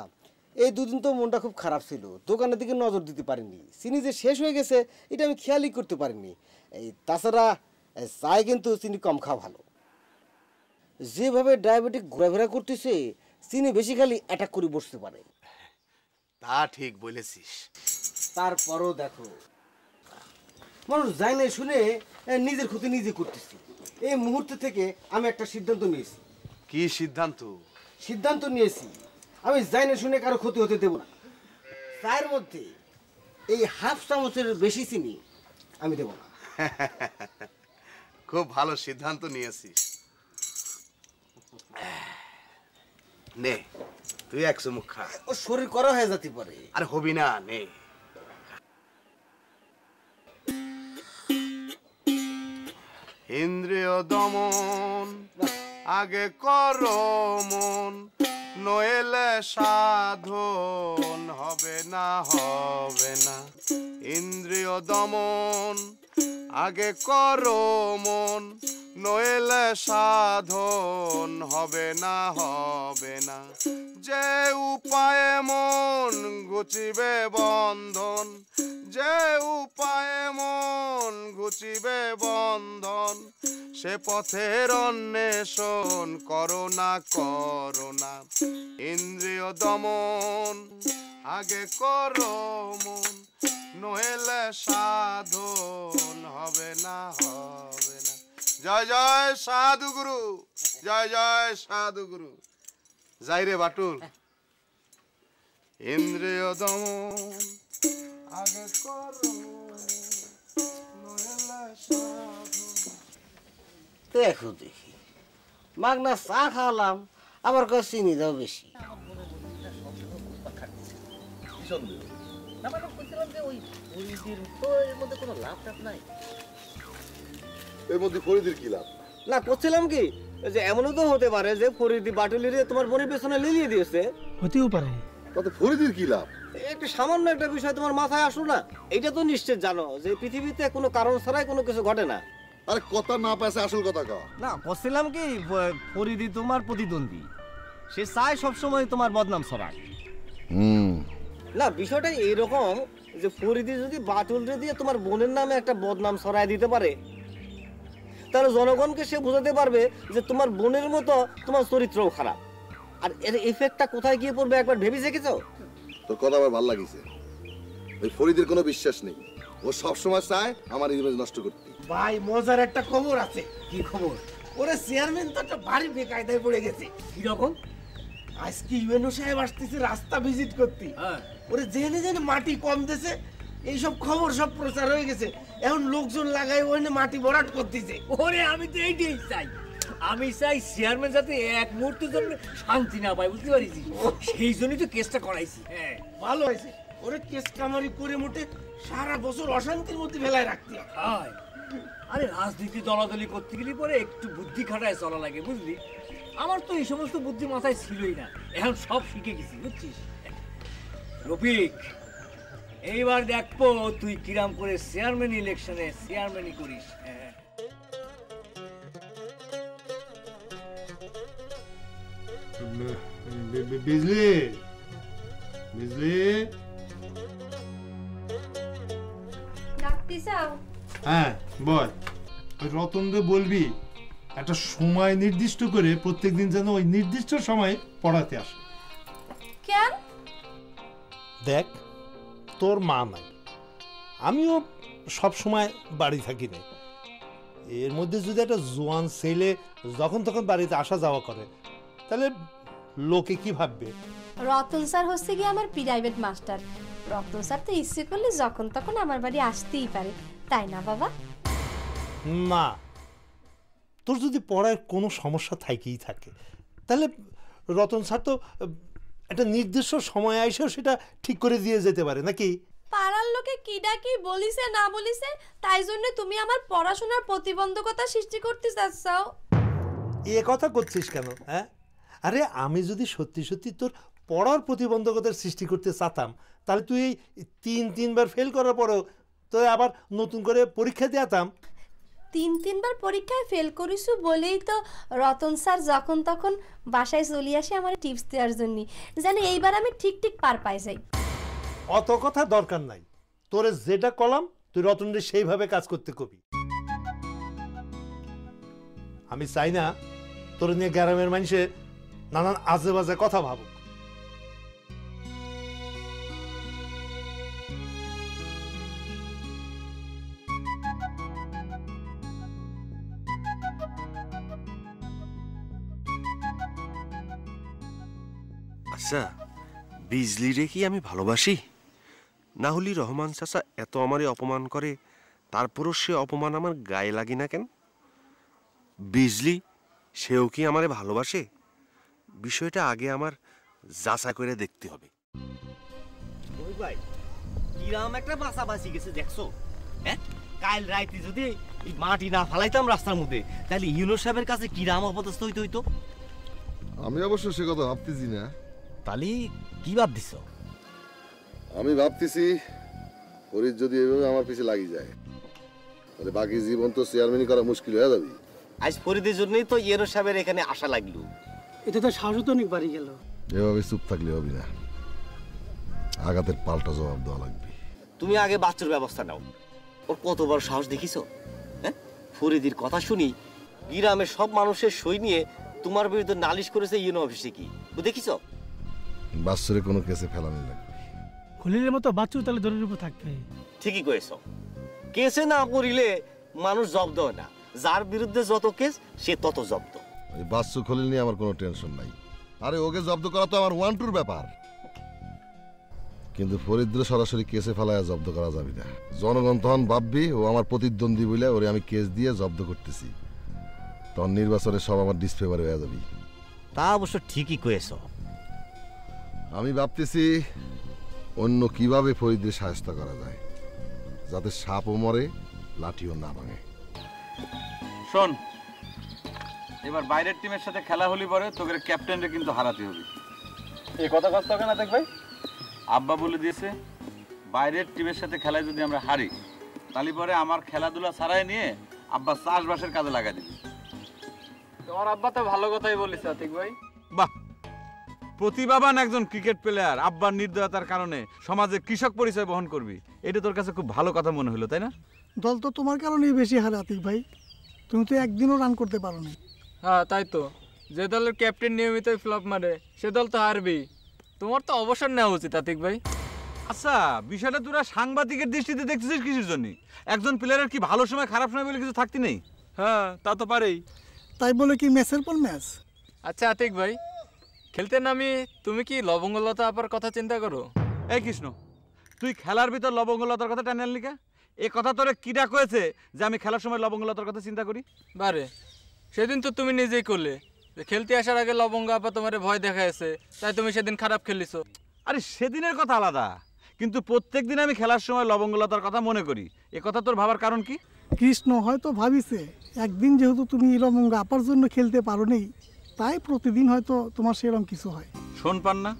এই দুদিন তো মনটা খুব খারাপ ছিল, দোকানের দিকে নজর দিতে পারিনি। চিনি যে শেষ হয়ে গেছে এটা আমি খেয়ালই করতে পারিনি। এই তাছাড়া চায় কিন্তু চিনি কম খাওয়া ভালো। যেভাবে ডায়াবেটিক ঘোরাফেরা করতেছে, চিনি বেশি খালি অ্যাটাক করে বসতে পারে।
তা ঠিক বলেছিস।
তারপরও দেখো, মানুষ যায় না শুনে নিজের ক্ষতি নিজে করতেছি। এই মুহূর্তে থেকে আমি একটা সিদ্ধান্ত নিয়েছি।
কি সিদ্ধান্ত?
সিদ্ধান্ত নিয়েছি আমি যাই না শুনে কারো ক্ষতি হতে দেব না। চায়ের মধ্যে এই হাফ চামচের বেশি চিনি আমি দেব না।
খুব ভালো সিদ্ধান্ত নিয়েছিস। নে তুই এক চুমুক খা।
ও শরীর করা হয়ে যেতে পারে।
আরে হবি না, নে। ইন্দ্রিয় দমন আগে করো মন, নইলে সাধন হবে না হবে না। ইন্দ্রিয় দমন আগে করো মন, নইলে সাধন হবে না হবে না। যে উপায়ে মন ঘুচিবে বন্ধন, যে উপায়ে মন ঘুচিবে বন্ধন, সে পথের অন্বেষণ করো না করো না। ইন্দ্রিয় দমন আগে করো মন, নইলে সাধন হবে না হবে না। জয় জয় সাধু গুরু, জয় জয় সাধু গুরু। যাই রে বাটুল, ইন্দ্রিয় দমন আগে করো নইলে সাধন।
দেখো দেখি, মাগনা চা খাওয়ালাম, আবার কয় চিনি দাও বেশি।
এর মধ্যে ফরিদের কি লাভ?
না করছিলাম কি যে এমনও তো হতে পারে যে ফরিদি বাটুলিরে তোমার বোনের পেছনে লিলিয়ে দিয়েছে।
হতেও পারে। তাতে ফরিদের কি লাভ?
একটু সামান্য একটা বিষয় তোমার মাথায় আসলো না? এইটা তো নিশ্চিত জানো যে পৃথিবীতে কোনো কারণ ছাড়াই কোনো কিছু ঘটে না।
আরে কথা না পাশে আসল কথা কও।
না করছিলাম কি ফরিদি তোমার প্রতিদ্বন্দ্বী, সে চায় সবসময় তোমার বদনাম ছড়াক। না বিষয়টা এইরকম যে ফরিদি যদি বাটুলরে দিয়ে তোমার বোনের নামে একটা বদনাম ছড়ায় দিতে পারে, তাহলে জনগণকে সে বোঝাতে পারবে যে তোমার বোনের মতো তোমার চরিত্রও খারাপ। আর এর এফেক্টটা কোথায় গিয়ে পড়বে একবার ভেবে দেখেছো?
তোর কথা আমার ভালো লাগিছে। ওই ফরিদের কোনো বিশ্বাস নেই, ও সবসময় চায় আমার ইমেজ নষ্ট করতে।
ভাই মজার একটা খবর আছে। কি খবর? ওরে চেয়ারম্যান তো একটা ভারী বেকায়দায় পড়ে গেছে। কিরকম? আজকে ইউএনও সাহেব আসতেছে রাস্তা ভিজিট করতে। ওরে জেনে জেনে মাটি কম দেছে, এইসব খবর সব প্রচার হয়ে গেছে। এখন লোকজন লাগাই ওখানে মাটি ভরাট করতেছে।
ওরে আমি তো এইটাই চাই, আমি চাই চেয়ারম্যান যাতে এক মুহূর্তের জন্য শান্তি না পায়, বুঝতে পারিস? সেই জন্যই তো কেসটা করাইছি। হ্যাঁ
ভালো হয়েছে, ওরে কেস কামারি করে মোটে সারা বছর অশান্তির মধ্যে ফেলায় রাখতে হয়।
আরে রাজনীতি দলাদলি করতে গেলে পরে একটু বুদ্ধি খাটায় চলা লাগে, বুঝলি? আমার তো এই সমস্ত বুদ্ধি মাথায় ছিলই না, এখন সব শিখে গেছি, বুঝছিস? রফিক, এইবার দেখবো তুই কিরাম করে চেয়ারম্যান ইলেকশনে চেয়ারম্যানই করিস। হ্যাঁ
বিজলি বিজলি হ্যাঁ বল। ওই রতনকে বলবি একটা সময় নির্দিষ্ট করে প্রত্যেকদিন যেন ওই নির্দিষ্ট সময়ে পড়াতে আসে।
কেন?
দেখ, তোর মা নাই, আমিও সব সময় বাড়ি থাকি না, এর মধ্যে যদি একটা জোয়ান ছেলে যখন তখন বাড়িতে আসা যাওয়া করে তাহলে লোকে কি ভাববে?
রতন স্যার হচ্ছে কি আমার প্রাইভেট মাস্টার। রতন স্যার তো ইচ্ছে করলে যখন তখন আমার বাড়ি আসতেই পারে, তাই না বাবা?
না, তোর যদি পড়ায় কোনো সমস্যা থাকেই থাকে তাহলে রতন স্যার তো একটা নির্দিষ্ট সময় আইসেও সেটা ঠিক করে দিয়ে যেতে পারে নাকি?
পাড়ার লোকে কিডা কি বলিছে না বলিছে তাই জন্য তুমি আমার পড়াশোনার প্রতিবন্ধকতা সৃষ্টি করতে চাচ্ছাও?
এ কথা করছিস কেন? হ্যাঁ, আরে আমি যদি সত্যি সত্যি তোর পড়ার প্রতিবন্ধকতার সৃষ্টি করতে চাতাম তাহলে তুই এই তিনবার ফেল করার পরেও তোর আবার নতুন করে পরীক্ষা দিতাম।
তিনবার পরীক্ষায় ফেল করিসু বলেই তো রতন স্যার যখন তখন বাসায় চলে আসে আমার টিপস দেওয়ার জন্য, জানি এইবার আমি ঠিক পার পাই যাই।
অত কথা দরকার নাই, তোরে যেটা কলাম তুই রতনরে সেইভাবে কাজ করতে কবি। আমি চাই না তোর নিয়ে গ্রামের মানুষে নানান আজে বাজে কথা ভাবুক।
আচ্ছা, বিজলি রে কি আমি ভালোবাসি? না হলি রহমান চাচা এত আমারে অপমান করে, তারপরও সে অপমান আমার গায়ে লাগি না কেন? বিজলি সেও কি আমারে ভালোবাসে? বিষয়টা আগে আমার যাচাই করে দেখতে হবে।
ওই ভাই, কিরাম একটা বাসা বাঁচি গেছে দেখছো? হ্যাঁ, কাল রাইতে যদি এই মাটি না ফালাইতাম রাস্তার মধ্যে তাহলে ইউনুস সাহেবের কাছে কিরাম অপদস্থ হইতে হইতো।
আমি অবশ্য সে কথা ভাবতেছি না।
তাহলে কি ভাবছিস?
আমি ভাবতেছি ফরিদ যদি এভাবে আমার পিছে লাগি যায় তাহলে বাকি জীবন তো চেয়ারম্যানই করা মুশকিল হয়ে যাবে।
আজ ফরিদের জন্যই তো ইউনুস সাহেবের এখানে আসা লাগলো।
এটা তো সাহস তো অনেক বাড়ি গেল।
এভাবে চুপ থাকলে হবে না, আঘাতের পাল্টা জবাব দেওয়া লাগবে।
তুমি আগে বাচ্চার ব্যবস্থা নাও। ওর কত বড় সাহস দেখিছো? হ্যাঁ, ফরিদির কথা শুনি গ্রামের সব মানুষের সই নিয়ে তোমার বিরুদ্ধে নালিশ করেছে ইউনো অফিসে। কি দেখিছো?
বাচ্চারে কোনো কেসে ফেলানো লাগবে।
খলিলের মতো বাচ্চু তাহলে দড়ির উপর থাকবে।
ঠিকই কয়েছো, কেসে না করিলে মানুষ জব্দ হয় না, যার বিরুদ্ধে যত কেস সে তত জব্দ।
এই বাচ্চু খলিল নিয়ে আমার কোনো টেনশন নাই। আরে ওকে জব্দ করা তো আমার 1-2 ব্যাপার, কিন্তু ফরিদরে সরাসরি কেসে ফেলায় জব্দ করা যাবে না। জনগণ তখন ভাববি ও আমার প্রতিদ্বন্দ্বী বলে ওরে আমি কেস দিয়ে জব্দ করতেছি, তখন নির্বাচনে সব আমার ডিসফেভারে হয়ে যাবি।
তা অবশ্য ঠিকই কয়েছো।
আমি ভাবতেছি অন্য কিভাবে ফরিদরে সাহায্য করা যায় যাতে সাপও মরে লাঠিও না ভাঙে।
শোন, এবার বাইরের টিমের সাথে খেলা হলি পরে তোকে ক্যাপ্টেনরে কিন্তু হারাতে হবে। এই কথা কষ্ট হবে না দেখ ভাই, আব্বা বলে দিয়েছে বাইরের টিমের সাথে খেলায় যদি আমরা হারি তাহলে পরে আমার খেলাধুলা ছাড়াই নিয়ে আব্বা চাষবাসের কাজে লাগা দিবি।
তোমার আব্বা তো ভালো কথাই বলেছে আতিক ভাই।
বাহ, প্রতিভাবান একজন ক্রিকেট প্লেয়ার আব্বার নির্দয়তার কারণে সমাজে কৃষক পরিচয় বহন করবি, এটা তোর কাছে খুব ভালো কথা মনে হলো তাই না?
দল তো তোমার কারণেই বেশি হারে আতিক ভাই, তুমি তো একদিনও রান করতে পারো না।
হ্যাঁ তাই তো, যে দলের ক্যাপ্টেন নিয়মিত ফ্লপ মারে সে দল তো হারবেই। তোমার তো অবসর নেওয়া উচিত আতিক ভাই।
আচ্ছা, বিষয়টা তোরা সাংবাদিকের দৃষ্টিতে দেখতেছিস কিসের জন্য? একজন প্লেয়ারের কি ভালো সময় খারাপ সময় বলে কিছু থাকতে নেই?
হ্যাঁ তা তো পারেই।
তাই বলে কি ম্যাচের পর ম্যাচ?
আচ্ছা আতিক ভাই, খেলতে নামি তুমি কি লবঙ্গলতা আপার কথা চিন্তা করো?
এই কৃষ্ণ, তুই খেলার ভিতর লবঙ্গলতার কথা টানে আনলি কে? এ কথা তোরে কিডা কয়েছে যে আমি খেলার সময় লবঙ্গলতার কথা চিন্তা করি?
বারে সেদিন তো তুমি নিজেই করলে যে খেলতে আসার আগে লবঙ্গ আপা তোমার ভয় দেখাইছে, তাই তুমি সেদিন খারাপ খেলিছো।
আরে সেদিনের কথা আলাদা, কিন্তু প্রত্যেকদিন আমি খেলার সময় লবঙ্গলতার কথা মনে করি। এ কথা তোর ভাবার কারণ কি?
কৃষ্ণ হয়তো ভাবিছে একদিন যেহেতু তুমি লবঙ্গ আপার জন্য খেলতে পারো নেই, তাই প্রতিদিন হয়তো তোমার সেরকম কিছু হয়।
শোন পান্না,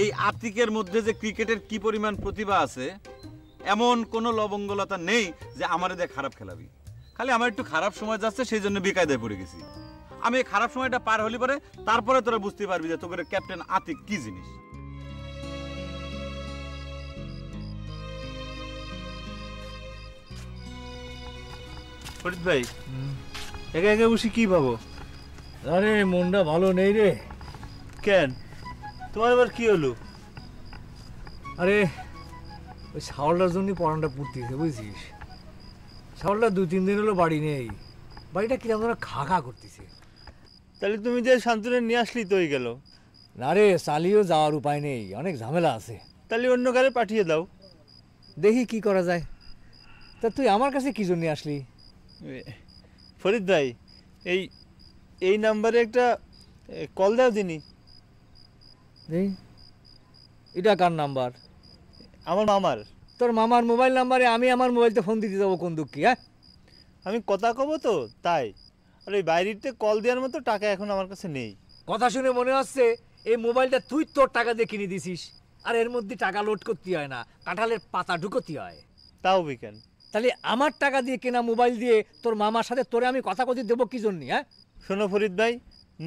এই আতিকের মধ্যে যে ক্রিকেটের কি পরিমাণ প্রতিভা আছে, এমন কোনো লবঙ্গলতা নেই যে আমারে দিয়ে খারাপ খেলাবি। খালি আমার একটু খারাপ সময় যাচ্ছে, সেই জন্য বেকায়দায় পড়ে গেছি। আমি এই খারাপ সময়টা পার হলি পরে তারপরে তোরা বুঝতে পারবি যে তোকে ক্যাপ্টেন আতিক কি জিনিস।
ফরিদ ভাই, একা একা বসে কি ভাবো? আরে মনটা ভালো নেই রে। কেন, তোমার আবার কি হলো? আরে ওই শাওলটার জন্য পড়ানটা পড়তেছে, বুঝছিস? শাওলটা 2-3 দিন হলো বাড়ি নেই, বাড়িটা কিরকম ধরে খা খা করতেছে। তাহলে তুমি যে শান্তনে নিয়ে আসলি তো হয়ে গেল। না রে, চালিয়েও যাওয়ার উপায় নেই, অনেক ঝামেলা আছে। তাহলে অন্য কারে পাঠিয়ে দাও, দেখি কি করা যায়। তা তুই আমার কাছে কি জন্য আসলি?
ফরিদ ভাই, এই নাম্বারে একটা কল দাও দিনি।
এটা কার নাম্বার?
আমার মামার।
তোর মামার মোবাইল নাম্বারে আমি আমার মোবাইলতে ফোন দিতে যাবো কোন দুঃখী? হ্যাঁ,
আমি কথা কব তো তাই। আর ওই বাইরেতে কল দেওয়ার মতো টাকা এখন আমার কাছে নেই।
কথা শুনে মনে হচ্ছে এই মোবাইলটা তুই তোর টাকা দিয়ে কিনে দিছিস, আর এর মধ্যে টাকা লোড করতে হয় না, কাঁঠালের পাতা ঢুকতে হয়।
তাও বিকেন।
তাহলে আমার টাকা দিয়ে কেনা মোবাইল দিয়ে তোর মামার সাথে তোরে আমি কথা কথি দেবো কি জন্য? হ্যাঁ
শোনো ফরিদ ভাই,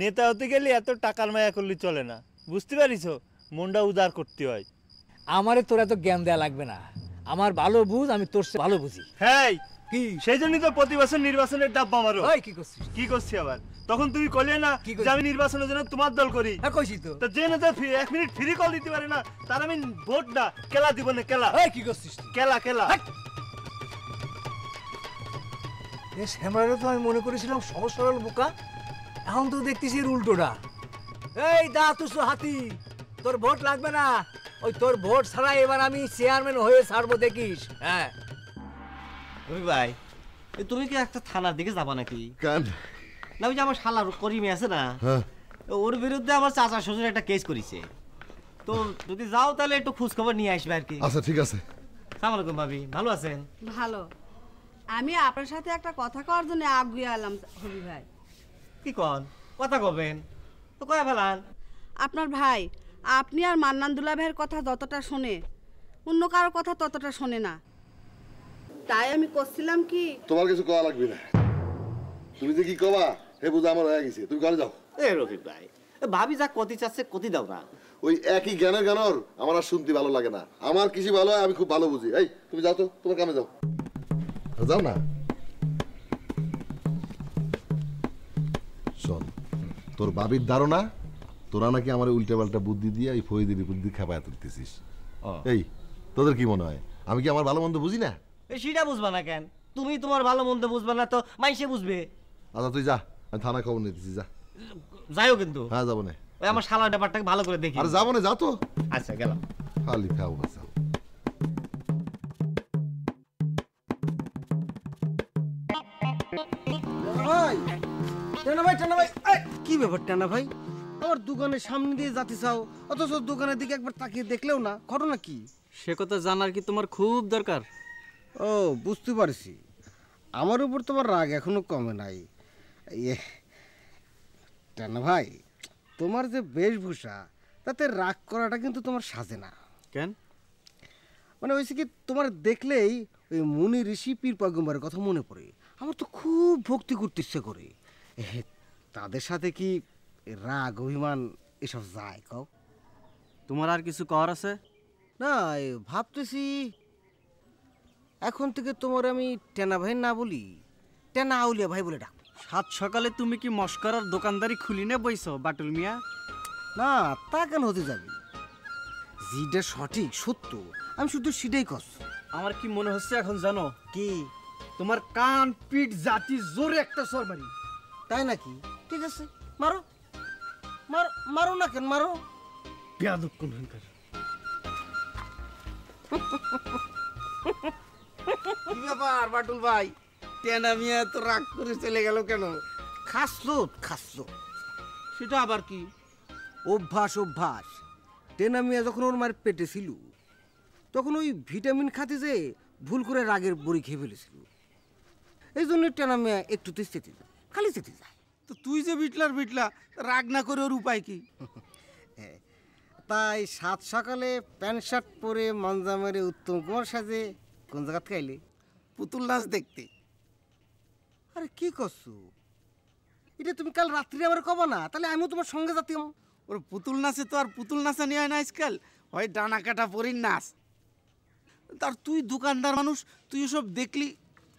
নেতা হতে গেলে এত টাকার মায়া করলে চলে না, বুঝতে পারিস? মনটা উদার করতে হয়।
আমারে তোর এত জ্ঞান দেয়া লাগবে না, আমার ভালো বুঝ, আমি তোর সে ভালো বুঝি।
হ্যাঁ, কি সেই জন্যই তো প্রতি বছর নির্বাচনের ডাব্বা মারো।
কি করছিস?
কি করছি আবার? তখন তুমি কইলে না যে আমি নির্বাচনের জন্য তোমার দল করি।
হ্যাঁ কইছি তো।
তো যে নেতা 1 মিনিট ফ্রি কল দিতে পারে না, তার আমি ভোট না কেলা দিব না। কেলা
কি করছিস?
কেলা কেলা।
শ্যামলারে তো আমি মনে করেছিলাম সহজ সরল বোকা, এখন তো দেখতেছি এর উল্টোটা। এই দা তুসো হাতি, তোর ভোট লাগবে না, ওই তোর ভোট ছাড়া এবার আমি চেয়ারম্যান হয়ে ছাড়বো, দেখিস। হ্যাঁ
ভাই, তুমি কি একটা থানার দিকে যাবা নাকি?
কেন?
না ওই যে আমার শালার করিমি আছে না, ওর বিরুদ্ধে আমার চাচা শ্বশুর একটা কেস করেছে, তো যদি যাও তাহলে একটু খোঁজ খবর নিয়ে আসবে আর কি।
আচ্ছা ঠিক আছে।
সালাম আলাইকুম ভাবি, ভালো আছেন?
ভালো। আমি আপনার সাথে একটা কথা কওয়ার জন্য আগুয়ে এলাম হবি ভাই।
কি কন? কথা কবেন তো কয়া ফেলান।
আপনার ভাই, আপনি আর মান্নান দুলা ভাইয়ের কথা যতটা শোনে, অন্য কারোর কথা ততটা শোনে না। তাই আমি করছিলাম কি,
তোমার কিছু কওয়া লাগবে না, তুমি যে কি কবা হে বুঝা আমার হয়ে গেছে, তুমি ঘরে যাও।
এ রফিক ভাই, ভাবি যা কতি চাচ্ছে কতি দাও না।
ওই একই জ্ঞানের গানর আমার আর শুনতে ভালো লাগে না। আমার কিছু ভালো হয় আমি খুব ভালো বুঝি। এই তুমি যাও তো, তোমার কামে যাও। যাও না। শোন, তোর বাবির ধারণা তোরা নাকি আমার উল্টা পাল্টা বুদ্ধি দিয়ে এই ফরিদের বুদ্ধি খেপায় তুলতেছিস। এই তোদের কি মনে হয় আমি কি আমার ভালো মন্দ বুঝি না?
সেটা বুঝবা না কেন? তুমি তোমার ভালো মন্দ বুঝবা না তো মাইসে বুঝবে।
আচ্ছা তুই যা, আমি থানা খবর নিতেছি। যা।
যাইও কিন্তু।
হ্যাঁ যাবো না।
ওই আমার শালার ব্যাপারটাকে ভালো করে দেখি।
আরে যাবো না, যা তো।
আচ্ছা গেলাম।
খালি খাও বাসা।
কি ব্যাপার টানা ভাই? আমার দোকানের সামনে দিয়ে যাতে চাও, অথচ দোকানের দিকে একবার তাকিয়ে দেখলেও না, ঘটনা কি?
সে কথা জানার কি তোমার খুব দরকার?
ও বুঝতে পারছি, আমার উপর তোমার রাগ এখনো কমে নাই। টানা ভাই, তোমার যে বেশভূষা, তাতে রাগ করাটা কিন্তু তোমার সাজে না।
কেন?
মানে হয়েছে কি, তোমার দেখলেই ওই মুনি ঋষি পীর পয়গম্বরের কথা মনে পড়ে। আমার তো খুব ভক্তি করতে ইচ্ছে করে। তাদের সাথে কি রাগ অভিমান এসব যায় কও?
তোমার আর কিছু করার আছে?
না, ভাবতেছি এখন থেকে তোমার আমি টেনা ভাই না বলি, টেনা আউলিয়া ভাই বলে ডাক।
সাত সকালে তুমি কি মস্করার দোকানদারি খুলি নে বইছো বাটুল মিয়া?
না, তা কেন হতে যাবে? যেটা সঠিক সত্য আমি শুধু সেটাই কস।
আমার কি মনে হচ্ছে এখন জানো কি, তোমার কান পিঠ জাতি জোরে একটা সর মারি।
তাই নাকি? ঠিক আছে, মারো মারো, মারো না কেন, মারো।
বেয়াদব কোনখানকার।
কি ব্যাপার বাটুল ভাই, টেনা মিয়া তো রাগ করে চলে গেল কেন? খাসলো সেটা আবার কি? অভ্যাস টেনা মিয়া যখন ওর মায়ের পেটে ছিল তখন ওই ভিটামিন খাতে যে ভুল করে রাগের বড়ি খেয়ে ফেলেছিল, এই জন্য টেনা মিয়া একটু চেতে যায়, খালি চেতে যায়।
তো তুই যে বিটলা রাগ না করে ওর উপায় কি?
তাই সাত সকালে প্যান্ট শার্ট পরে মঞ্জা মেরে উত্তম কুমার সাজে কোন জায়গা থেকে আইলে?
পুতুল নাচ দেখতে।
আরে কি করছো? এটা তুমি কাল রাত্রি আমার কবা না, তাহলে আমিও তোমার সঙ্গে যাতাম।
ওর পুতুল নাচে তো আর পুতুল নাচা নিয়ে হয় না আজকাল, হয় ডানা কাটা পরির নাচ। তার তুই দোকানদার মানুষ, তুই সব দেখলি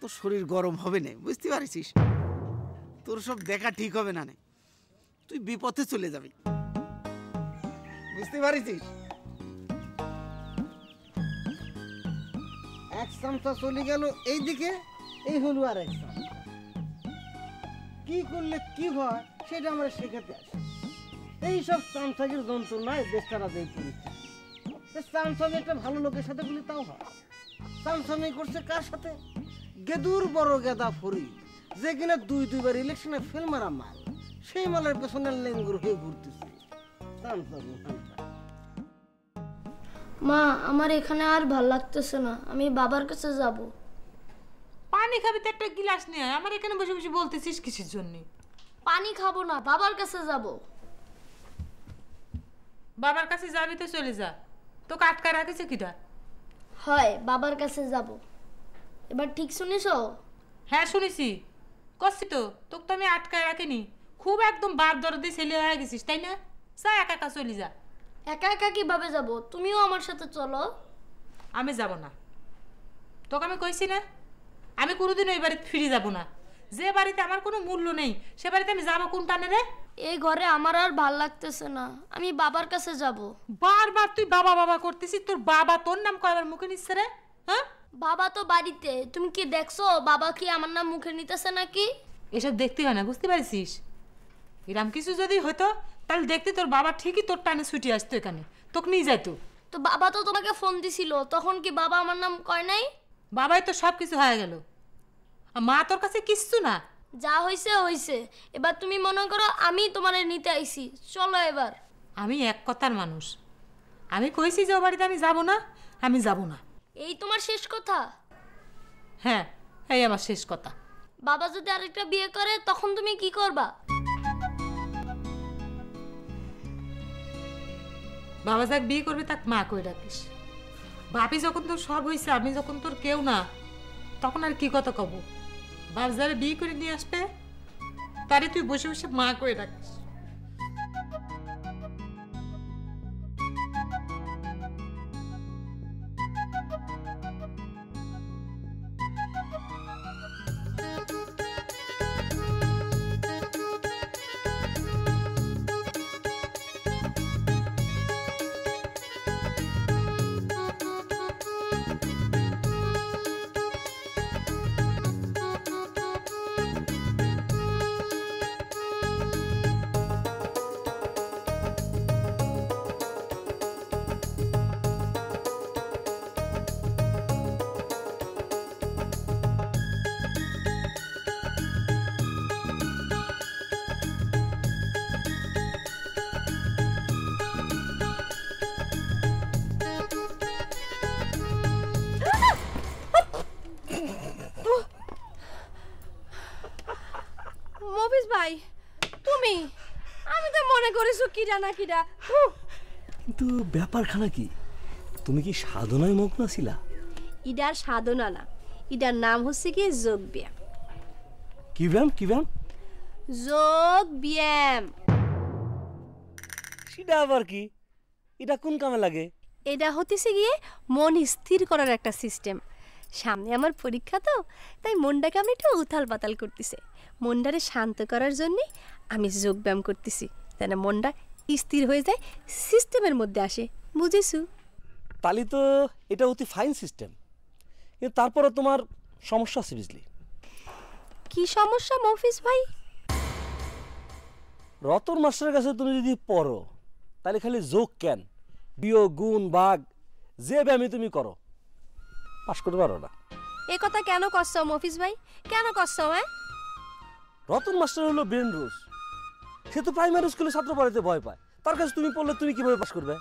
তোর শরীর গরম হবে না, বুঝতে পারিস? তোর সব দেখা ঠিক হবে না, তুই বিপথে চলে যাবি, বুঝতে পারিস?
এক চামচা চলে গেল এই দিকে, এই হলো আর এক চামচা। কি করলে কি হয় সেটা আমরা শেখাতে আসি। এইসব চামচাগের যন্ত্রণায় দেশটারা দেয় পরিস্থিতি। চামচামি একটা ভালো লোকের সাথে বলি তাও হয়। চামচামি করছে কার সাথে? গেদুর বড় গেদা ফরি, যে কিনা দুইবার ইলেকশনে ফেল মারা মাল, সেই মালের পেছনে লেঙ্গুর হয়ে ঘুরতেছে।
মা, আমার এখানে আর ভাল লাগতেছে না, আমি বাবার কাছে যাব।
পানি খাবি তো একটা গিলাস নিয়ে আয়। আমার এখানে বসে বসে বলতেছিস কিসের জন্য?
পানি খাবো না, বাবার কাছে যাব।
বাবার কাছে যাবি তো চলে যা, তোকে আটকা রাখেছে কিটা?
হয়, বাবার কাছে যাব। এবার ঠিক শুনিছো?
হ্যাঁ শুনেছি, করছি তো, তোকে তো আমি আটকায় রাখিনি। খুব একদম বার দরদে ছেলে হয়ে গেছিস তাই না? যা একা একা চলে যা।
একা একা কিভাবে যাব? তুমিও আমার সাথে চলো।
আমি যাব না, তোকে আমি কইছি না আমি কোনোদিন ওই বাড়িতে ফিরে যাব না। যে বাড়িতে আমার কোনো মূল্য নেই সে বাড়িতে আমি যাবো কোন টানে রে?
এই ঘরে আমার আর ভাল লাগতেছে না, আমি বাবার কাছে যাব।
বারবার তুই বাবা বাবা করতেছিস, তোর বাবা তোর নাম কয়বার মুখে নিচ্ছে রে? হ্যাঁ,
বাবা তো বাড়িতে, তুমি কি দেখছো বাবা কি আমার নাম মুখে নিতেছে নাকি?
এসব দেখতে হয় না, বুঝতে পারছিস? এরম কিছু যদি হতো তাহলে দেখতে তোর বাবা ঠিকই তোর টানে ছুটি আসতো, এখানে তোকে নিয়ে যাইতো।
তো বাবা তো তোমাকে ফোন দিছিল, তখন কি বাবা আমার নাম কয় নাই?
বাবাই তো সব কিছু হয়ে গেল, মা তোর কাছে কিচ্ছু না।
যা হইছে হইছে, এবার তুমি মনে করো আমি তোমারে নিতে আইছি, চলো এবার।
আমি এক কথার মানুষ, আমি কইছি যে ও বাড়িতে আমি যাব না, আমি যাব না।
এই তোমার শেষ কথা?
হ্যাঁ, এই আমার শেষ কথা।
বাবা যদি আরেকটা বিয়ে করে তখন তুমি কি করবা?
বাবা যাক বিয়ে করবে তাক মা কই রাখিস। বাপি যখন তোর সব হয়েছে, আমি যখন তোর কেউ না, তখন আর কি কথা কব? বাপ যারা বিয়ে করে নিয়ে আসবে তারে তুই বসে বসে মা কই রাখিস।
মফিজ ভাই, তুমি? আমি তো মনে করেছো কিডা না কিডা।
কিন্তু ব্যাপারখানা কি, তুমি কি সাধনায় মগ্ন ছিলা?
ইডার সাধনা না, ইডার নাম হচ্ছে কি যোগ ব্যায়াম।
কি ব্যায়াম? কি ব্যায়াম?
যোগ ব্যায়াম।
সেটা আবার কি? এটা কোন কামে লাগে?
এটা হতেছে গিয়ে মন স্থির করার একটা সিস্টেম। সামনে আমার পরীক্ষা তো, তাই মনটাকে আমি একটু উথাল পাতাল করতেছে। মনটারে শান্ত করার জন্যে আমি যোগ ব্যায়াম করতেছি, যেন মনটা স্থির হয়ে যায়, সিস্টেমের মধ্যে আসে, বুঝেছো?
তাহলে তো এটা অতি ফাইন সিস্টেম, কিন্তু তারপরে তোমার সমস্যা আছে বুঝলি।
কি সমস্যা মফিজ ভাই?
রতন মাস্টারের কাছে তুমি যদি পড়ো তাহলে খালি যোগ কেন, বিয়োগ গুণ ভাগ যে ব্যায়ামই তুমি করো পাশ করতে পারো না।
এ কথা কেন করছো মফিজ ভাই? কেন করছো? হ্যাঁ,
রতন মাস্টার হলো ব্রেন রোজ, সে তো প্রাইমারি স্কুলে ছাত্র পড়াতে ভয় পায়, তার কাছে তুমি পড়লে তুমি কিভাবে পাস করবে?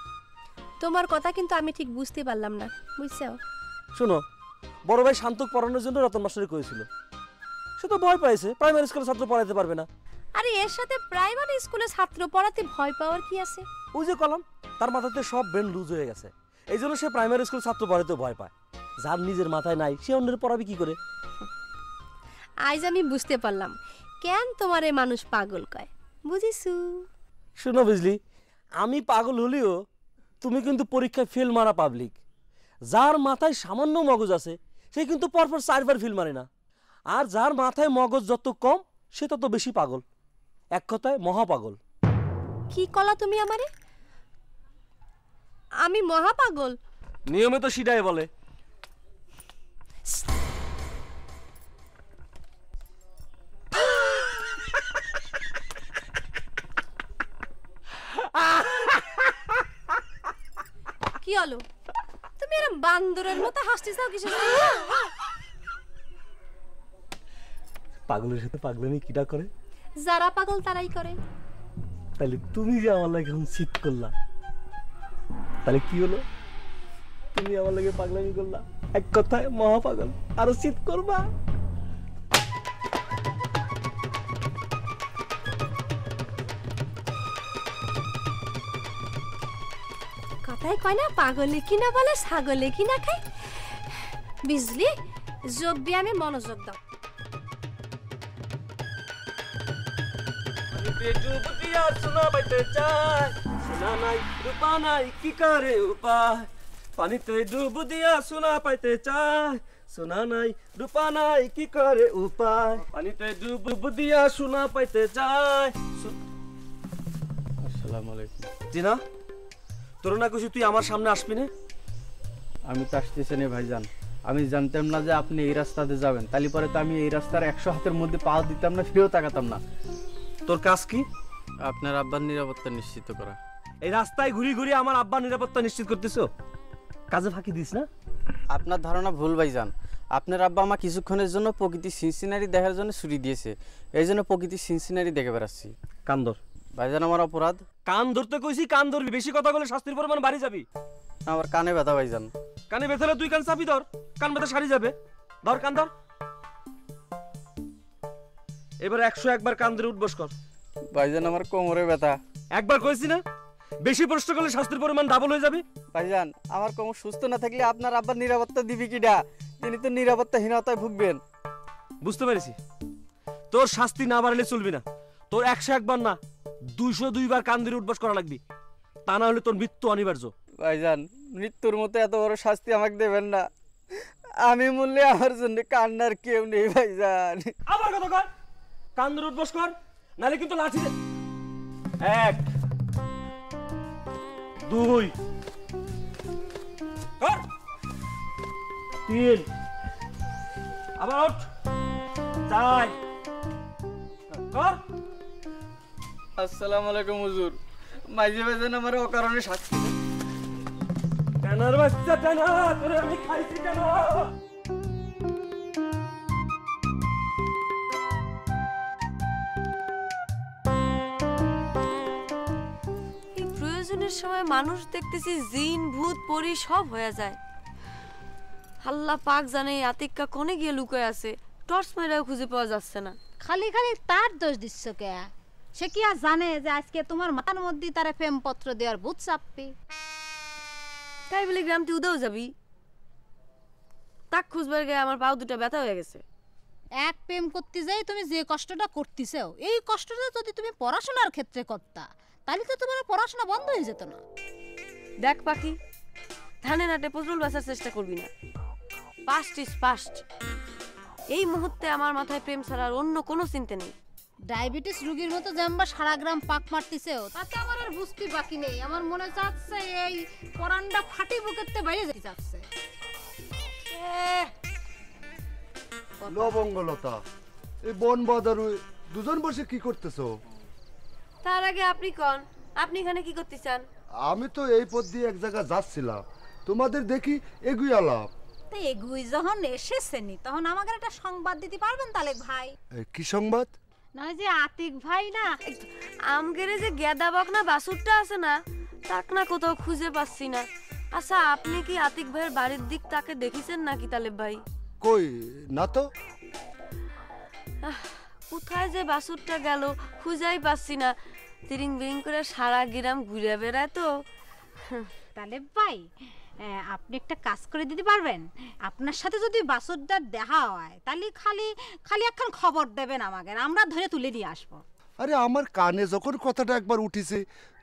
তোমার কথা কিন্তু আমি ঠিক বুঝতে পারলাম না, বুঝছো?
শোনো, বড় ভাই শান্তক পড়ানোর জন্য রতন মাস্টারই করেছিল, সে তো ভয় পাইছে, প্রাইমারি স্কুলে ছাত্র পড়াতে পারবে না।
আরে এর সাথে প্রাইমারি স্কুলে ছাত্র পড়াতে ভয় পাওয়ার কি আছে?
ওই যে কলাম, তার মাথাতে সব ব্রেন লুজ হয়ে গেছে, এই জন্য সে প্রাইমারি স্কুল ছাত্র পড়াতে ভয় পায়। যার নিজের মাথায় নাই সে অন্যের পড়াবে কি করে?
আজ আমি বুঝতে পারলাম কেন তোমার এই মানুষ পাগল কয়, বুঝিছু?
শোনো বুঝলি, আমি পাগল হলেও তুমি কিন্তু পরীক্ষায় ফেল মারা পাবলিক। যার মাথায় সামান্য মগজ আছে সে কিন্তু পরপর 4 বার ফেল মারে না, আর যার মাথায় মগজ যত কম সে তত বেশি পাগল। এক কথায় মহাপাগল।
কি কলা তুমি আমারে? আমি মহাপাগল?
নিয়মে তো সেটাই বলে।
কি হলো? তুমি এরকম বান্দরের মতো হাসতেছাও কিসের জন্য?
পাগলের সাথে পাগলামি কিটা করে?
যারা পাগল তারাই করে।
তাহলে তুমি যে আমার লাগে এখন চিট করলা, তাহলে কি হলো? তুমি আমার লাগে পাগলামি করলা, এক কথায় মহাপাগল। আরো চিট করবা?
কথাই কয় না, পাগলে কিনা বলে ছাগলে কিনা খায়। বুঝলি, যোগ ব্যায়ামে মনোযোগ দাও।
সোনা পাইতে চাই, সোনা নাই রূপা নাই কি করে উপায়, পানিতে ডুব দিয়া সোনা পাইতে চাই, সোনা নাই রূপা নাই কি করে উপায়, পানিতে ডুব দিয়া সোনা পাইতে চাই।
আসসালামু আলাইকুম।
জিনা, তোর না কিছু তুই আমার সামনে আসবি না?
আমি তো আসতেছি না ভাইজান, আমি জানতাম না যে আপনি এই রাস্তাতে যাবেন, তাহলে পরে তো আমি এই রাস্তার 100 হাতের মধ্যে পা দিতাম না, ফিরেও তাকাতাম না।
তোর কাজ কি?
আপনার আব্বার নিরাপত্তা নিশ্চিত করা।
এই রাস্তায় ঘুরি ঘুরি আমার আব্বার নিরাপত্তা নিশ্চিত করতেছো? কাজে ফাঁকি দিস না?
আপনার ধারণা ভুল ভাইজান। আপনার আব্বা আমার কিছুক্ষণের জন্য প্রকৃতির সিনসিনারি দেখার জন্য ছুটি দিয়েছে, এই জন্য প্রকৃতির সিনসিনারি দেখে বেড়াচ্ছি।
কান ধর
ভাইজান, আমার অপরাধ।
কান ধরতে কইছি, কান ধরবি। বেশি কথা বলে শাস্তির পরিমাণ বাড়ি যাবি।
আমার কানে ব্যথা ভাইজান।
কানে ব্যথা তুই কান চাপি ধর, কান ব্যথা সারি যাবে। ধর কান ধর। এবার 101 বার কান ধরে উঠবস কর।
ভাইজান, আমার কোমরে ব্যথা।
একবার কইছি না, বেশি প্রশ্ন করলে শাস্তির পরিমাণ ডাবল হয়ে যাবে।
ভাইজান, আমার কোমর সুস্থ না থাকলে আপনার আব্বার নিরাপত্তা দিবি কিডা? তিনি তো নিরাপত্তাহীনতায় ভুগবেন।
বুঝতে পেরেছি, তোর শাস্তি না বাড়লে চলবি না। তোর 101 বার না, 202 বার কান ধরে উঠবস করা লাগবে, তা না হলে তোর মৃত্যু অনিবার্য।
ভাইজান, মৃত্যুর মতো এত বড় শাস্তি আমাকে দেবেন না। আমি মরলে আমার জন্য কান্নার কেউ নেই ভাইজান।
আবার কথা কর, কান ধরে উঠবস কর, নালে কিন্তু লাঠি দে। 1 2 কর, 3 আবার উঠ, 4 কর।
আসসালামু আলাইকুম হুজুর। মাঝে মাঝে আমার অকারণে শাস্তি দেন।
টানার বাচ্চা টানা, তোরে আমি খাইছি কেন?
এই প্রয়োজনের সময় মানুষ দেখতেছি জিন ভূত পরি সব হয়ে যায়। আল্লাহ পাক জানে আতিক্কা কোনে গিয়ে লুকায় আছে, টর্চ মেরাও খুঁজে পাওয়া যাচ্ছে না।
খালি খালি তার দোষ দিচ্ছ কে? সে কি আর জানে যে আজকে তোমার মাথার মধ্যে তারা প্রেমপত্র দেওয়ার ভূত চাপবে?
তাই বলে গ্রামটি উদাও যাবি? তাক খুঁজবার গিয়ে আমার পাও দুটা ব্যথা হয়ে গেছে।
এক প্রেম করতে যাই তুমি যে কষ্টটা করতেছো, এই কষ্টটা যদি তুমি পড়াশোনার ক্ষেত্রে করতা তাহলে তো তোমার পড়াশোনা বন্ধ হয়ে যেত না।
দেখ পাখি, ধানে নাটে পটল বাঁচার চেষ্টা করবি না। Past is past. এই মুহূর্তে আমার মাথায় প্রেম ছাড়ার অন্য কোনো চিন্তা নেই।
ডায়াবেটিস রোগীর মতো জাম্বা সারা গ্রাম পাক মারতেছেও, তাতে আমার আর বুঝতে বাকি নেই। আমার মনে চাচ্ছে এই পরান্ডা ফাটি বুকেতে বাইরে যেতে চাচ্ছে।
লবঙ্গলতা, এই বন বাজার দুজন বসে কি করতেছো?
তার আগে আপনি কোন, আপনি এখানে কি করতে চান?
আমি তো এই পথ দিয়ে এক জায়গায় যাচ্ছিলাম, তোমাদের দেখি এগুই আলাপ।
তো এগুই যখন এসেছেনি তখন আমাকে একটা সংবাদ দিতে পারবেন তাহলে ভাই?
কি সংবাদ?
নয় যে আতিক ভাই না
আমগেরে যে গেদা বকনা বাসুরটা আছে না, তাক না কোথাও খুঁজে পাচ্ছি না। আচ্ছা, আপনি কি আতিক ভাইয়ের বাড়ির দিক তাকে দেখেছেন নাকি তালেব ভাই?
কই না তো।
কোথায় যে বাসুরটা গেল খুঁজেই পাচ্ছি না। তিরিং বিরিং করে সারা গ্রাম ঘুরে বেড়ায় তো।
তালেব ভাই, আপনি একটা কাজ করে দিতে পারবেন? আপনার সাথে যদি বাসুরদার দেখা হয় তাহলে খালি খালি একখান খবর দেবেন আমাকে, আমরা ধরে তুলে দিয়ে আসবো।
আরে আমার কানে যখন কথাটা একবার উঠিছে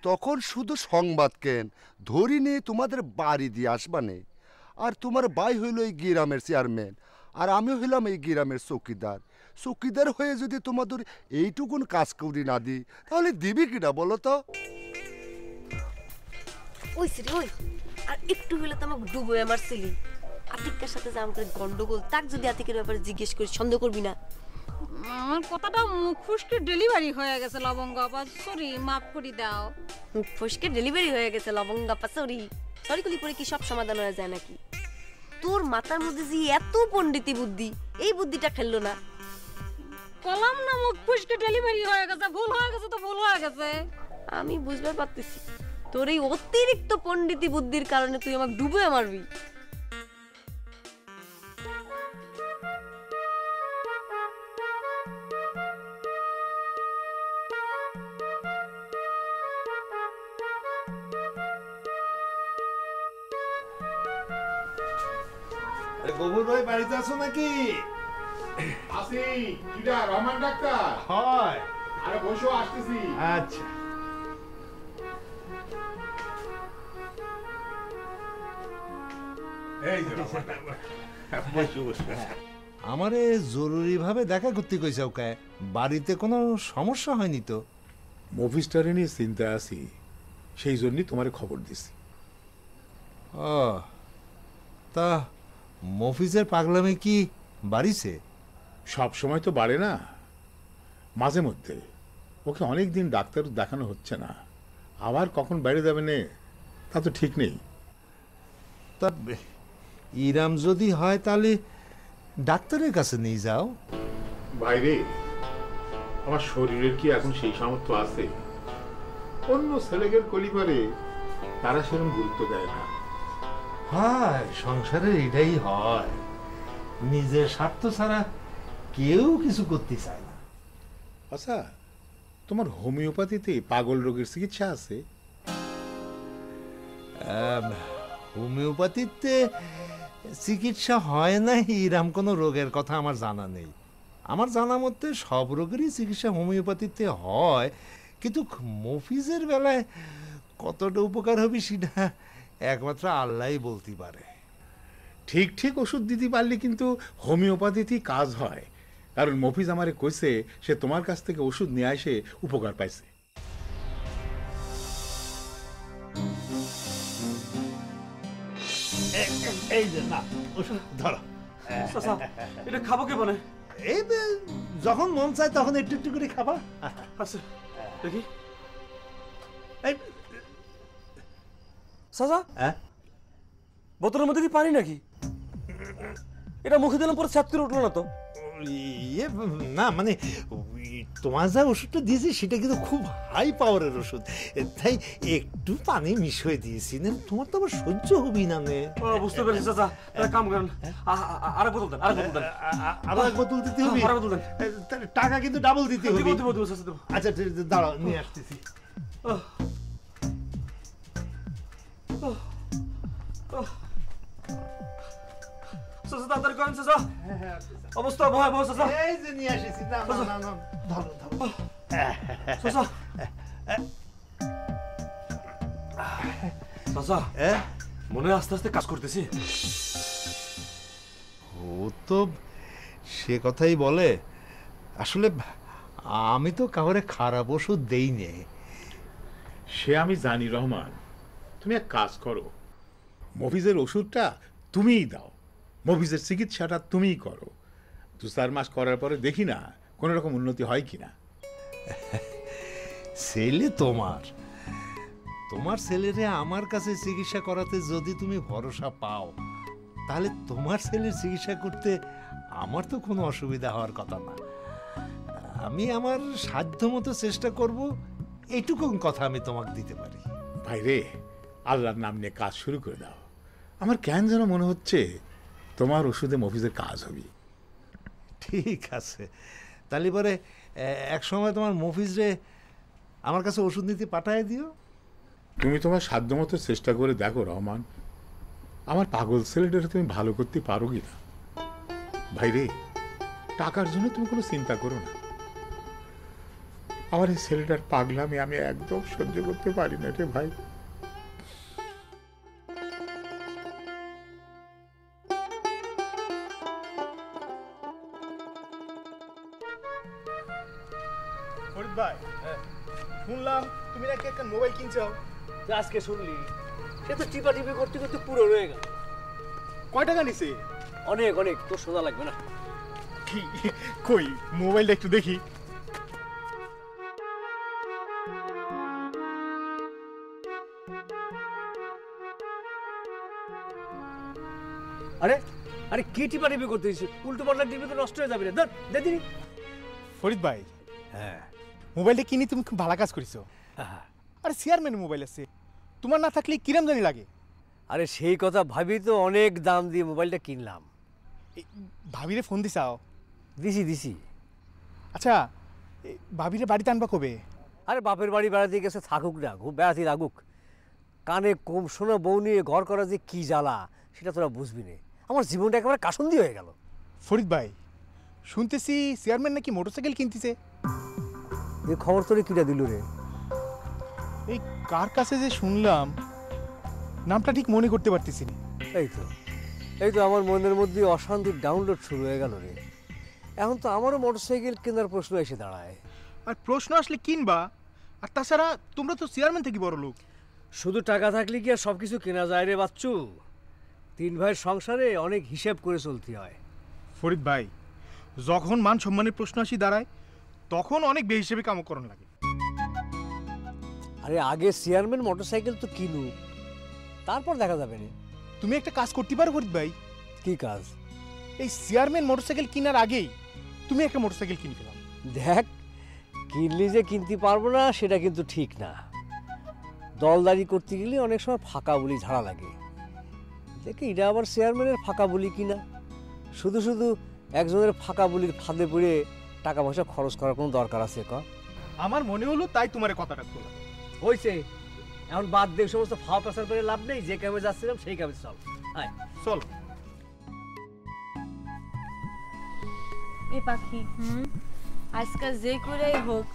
তখন শুধু সংবাদ কেন ধরি নিয়ে তোমাদের বাড়ি দিয়ে আসবানে। আর তোমার ভাই হইল এই গ্রামের চেয়ারম্যান, আর আমি হইলাম এই গ্রামের চৌকিদার। চৌকিদার হয়ে যদি তোমাদের এইটুকুন কাজ করি না দিই তাহলে দিবি কিনা বলো তো?
ওই সিরি ওই, আর একটু হলে তো আমাকে ডুবোয় আমার ছিলি। আতিকের সাথে যে আমাদের গন্ডগোল, তাক যদি আতিকের ব্যাপারে জিজ্ঞেস করি সন্দেহ করবি না?
আমার কথাটা মুখ ফুসকে ডেলিভারি হয়ে গেছে লবঙ্গ আপা, সরি মাফ করে দাও।
মুখ ফুসকে ডেলিভারি হয়ে গেছে লবঙ্গ আপা, সরি। সরি কলি পরে কি সব সমাধান হয়ে যায় নাকি? তোর মাথার মধ্যে যে এত পণ্ডিতি বুদ্ধি, এই বুদ্ধিটা খেললো না।
কলাম না মুখ ফুসকে ডেলিভারি হয়ে গেছে, ভুল হয়ে গেছে তো ভুল হয়ে গেছে।
আমি বুঝতে পারতেছি তোর এই অতিরিক্ত পণ্ডিতি বুদ্ধির কারণে তুই আমাকে ডুবে মারবি।
গবুর ভাই বাড়িতে আছো নাকি?
আসি। কিডা রহমান ডাক্তার?
হয়।
আরে বসো, আসতেছি।
আচ্ছা।
এই যে রহমান ডাক্তার। বসো বসো।
আমারে জরুরি ভাবে দেখা করতে কইছাও কে? বাড়িতে কোনো সমস্যা হয়নি তো?
মফিসটারে নিয়ে চিন্তা আছি, সেই জন্যই তোমারে খবর দিছি।
ও তা মফিজের পাগলামি কি বাড়িছে?
সব সময় তো বাড়ে না, মাঝে মধ্যে। ওকে অনেক দিন ডাক্তার দেখানো হচ্ছে না, আবার কখন বেড়ে যাবে নে তা তো ঠিক নেই।
তা ইরাম যদি হয় তাহলে ডাক্তারের কাছে নিয়ে যাও।
বাইরে আমার শরীরের কি এখন সেই সামর্থ্য আছে? অন্য ছেলেদের কলিপারে তারা সেরকম গুরুত্ব দেয় না।
হয়, সংসারে এটাই হয়, নিজের স্বার্থ ছাড়া কেউ কিছু করতে চায় না।
আচ্ছা, তোমার হোমিওপ্যাথিতে পাগল রোগের চিকিৎসা আছে?
হোমিওপ্যাথিতে চিকিৎসা হয় না এরকম কোনো রোগের কথা আমার জানা নেই। আমার জানা মতে সব রোগেরই চিকিৎসা হোমিওপ্যাথিতে হয়, কিন্তু মফিজের বেলায় কতটা উপকার হবে সেটা একমাত্র আল্লাহই বলতে পারে।
ঠিক ঠিক ওষুধ দিতে পারলে কিন্তু হোমিওপ্যাথিতেই কাজ হয়, কারণ মফিজ আমারে কইছে সে তোমার কাছ থেকে ওষুধ নিয়ে এসে উপকার পাইছে।
এই যে না ওষুধ ধরো।
এটা খাবো কে বলে?
এই যখন মন চায় তখন একটু একটু করে খাবা।
আচ্ছা দেখি। এই সাজা, বোতলের মধ্যে কি পানি নাকি? এটা মুখে দিলাম পরে ছাপ করে উঠলো না তো?
ইয়ে না, মানে তোমার যা ওষুধটা দিয়েছি সেটা কিন্তু খুব হাই পাওয়ারের ওষুধ, তাই একটু পানি মিশ হয়ে দিয়েছি। না তোমার তো আবার সহ্য হবি না।
বুঝতে পেরেছি চাচা, কাম করেন, আরেক বোতল দেন, আরেক বোতল দেন।
আবার এক বোতল দিতে হবে?
আরেক বোতল দেন।
টাকা কিন্তু ডাবল দিতে হবে।
দেবো।
আচ্ছা দাঁড়াও, নিয়ে আসতেছি।
চাচা তাড়াতাড়ি করেন চাচা, অবস্থা ভয়াবহ চাচা।
এই যে নিয়ে আসিছি। না না না, ধরো ধরো
চাচা। চাচা মনে আস্তে আস্তে কাজ করতেছি।
ও তো সে কথাই বলে। আসলে আমি তো কাউরে খারাপ ওষুধ দেই নে।
সে আমি জানি রহমান, তুমি এক কাজ করো, মফিজের ওষুধটা তুমিই দাও, মফিজের চিকিৎসাটা তুমিই করো। 2-4 মাস করার পরে দেখি না কোনো রকম উন্নতি হয় কিনা।
ছেলে তোমার ছেলেরে আমার কাছে চিকিৎসা করাতে যদি তুমি ভরসা পাও তাহলে তোমার ছেলের চিকিৎসা করতে আমার তো কোনো অসুবিধা হওয়ার কথা না। আমি আমার সাধ্য মতো চেষ্টা করব, এইটুকু কথা আমি তোমাকে দিতে পারি।
ভাই রে, আল্লাহর নাম নিয়ে কাজ শুরু করে দাও। আমার কেন যেন মনে হচ্ছে তোমার ওষুধে মফিজের কাজ হবে।
ঠিক আছে, তাহলে পরে এক সময় তোমার মফিজরে আমার কাছে ওষুধ নিতে পাঠায় দিও।
তুমি তোমার সাধ্য মতো চেষ্টা করে দেখো রহমান, আমার পাগল ছেলেটাকে তুমি ভালো করতে পারো কি না। ভাই রে, টাকার জন্য তুমি কোনো চিন্তা করো না। আমার এই ছেলেটার পাগলামি আমি একদম সহ্য করতে পারি না রে ভাই।
ফরিদ ভাই, শুনলাম তুমি নাকি একটা মোবাইল কিনছো।
আজকে শুনলি? সে তো টিপা টিপি করতে করতে পুরো রয়ে গেল।
কয় টাকা নিছে?
অনেক অনেক, তোর সোজা লাগবে না।
কি কই মোবাইলটা একটু দেখি।
আরে আরে কি টিপা টিপি করতে দিছিস? উল্টো পাল্টা টিপি তো নষ্ট হয়ে যাবে রে। ধর দে দিনি।
ফরিদ ভাই, হ্যাঁ, মোবাইলটা কিনে তুমি খুব ভালো কাজ করেছো। আরে চেয়ারম্যান মোবাইল আছে, তোমার না থাকলে কিরম জানি লাগে।
আরে সেই কথা ভাবি তো অনেক দাম দিয়ে মোবাইলটা কিনলাম।
ভাবিরে ফোন দিছাও?
দিছি।
আচ্ছা, ভাবিরে বাড়িতে আনবা কবে?
আরে বাপের বাড়ি বেড়াতে গেছে, থাকুক না, খুব বেড়াতে লাগুক। কানে কম শোনা বউ নিয়ে ঘর করা যে কি জ্বালা সেটা তোরা বুঝবি না। আমার জীবনটা একেবারে কাসন্দি হয়ে গেল।
ফরিদ ভাই, শুনতেছি চেয়ারম্যান নাকি মোটরসাইকেল কিনতেছে।
এই খবর তোরে কিটা দিল রে?
এই কার কাছে যে শুনলাম, নামটা ঠিক মনে করতে পারতেছি না।
এই তো আমার মনের মধ্যে অশান্তির ডাউনলোড শুরু হয়ে গেল রে। এখন তো আমারও মোটরসাইকেল কেনার প্রশ্ন এসে দাঁড়ায়।
আর প্রশ্ন আসলে কিনবা, আর তাছাড়া তোমরা তো চেয়ারম্যান থেকে বড় লোক।
শুধু টাকা থাকলে কি আর সব কিছু কেনা যায় রে বাচ্চু? 3 ভাইয়ের সংসারে অনেক হিসেব করে চলতে হয়।
ফরিদ ভাই, যখন মান সম্মানের প্রশ্ন আসি দাঁড়ায়, তখন অনেক বেহিসেবে কামকরণ লাগে।
আরে আগে চেয়ারম্যান মোটরসাইকেল তো কিনু, তারপর দেখা যাবে না।
তুমি একটা কাজ করতে পারো ফরিদ ভাই।
কি কাজ?
এই চেয়ারম্যান মোটরসাইকেল কেনার আগেই তুমি একটা মোটরসাইকেল কিনে ফেলাম।
দেখ, কিনলি যে কিনতে পারবো না সেটা কিন্তু ঠিক না। দলদারি করতে গেলে অনেক সময় ফাঁকা বুলি ঝাড়া লাগে। দেখি এটা আবার চেয়ারম্যানের ফাঁকা বুলি কিনা। শুধু শুধু একজনের ফাঁকা বুলির ফাঁদে পড়ে টাকা পয়সা খরচ করার কোনো দরকার আছে ক?
আমার মনে হলো তাই তোমার কথাটা বললাম।
হয়েছে, এখন বাদ দিয়ে সমস্ত ফাও পেশার করে লাভ নেই। যে কামে যাচ্ছিলাম সেই কামে চল। আয়
চল।
এ পাখি, আজকাল যে করেই হোক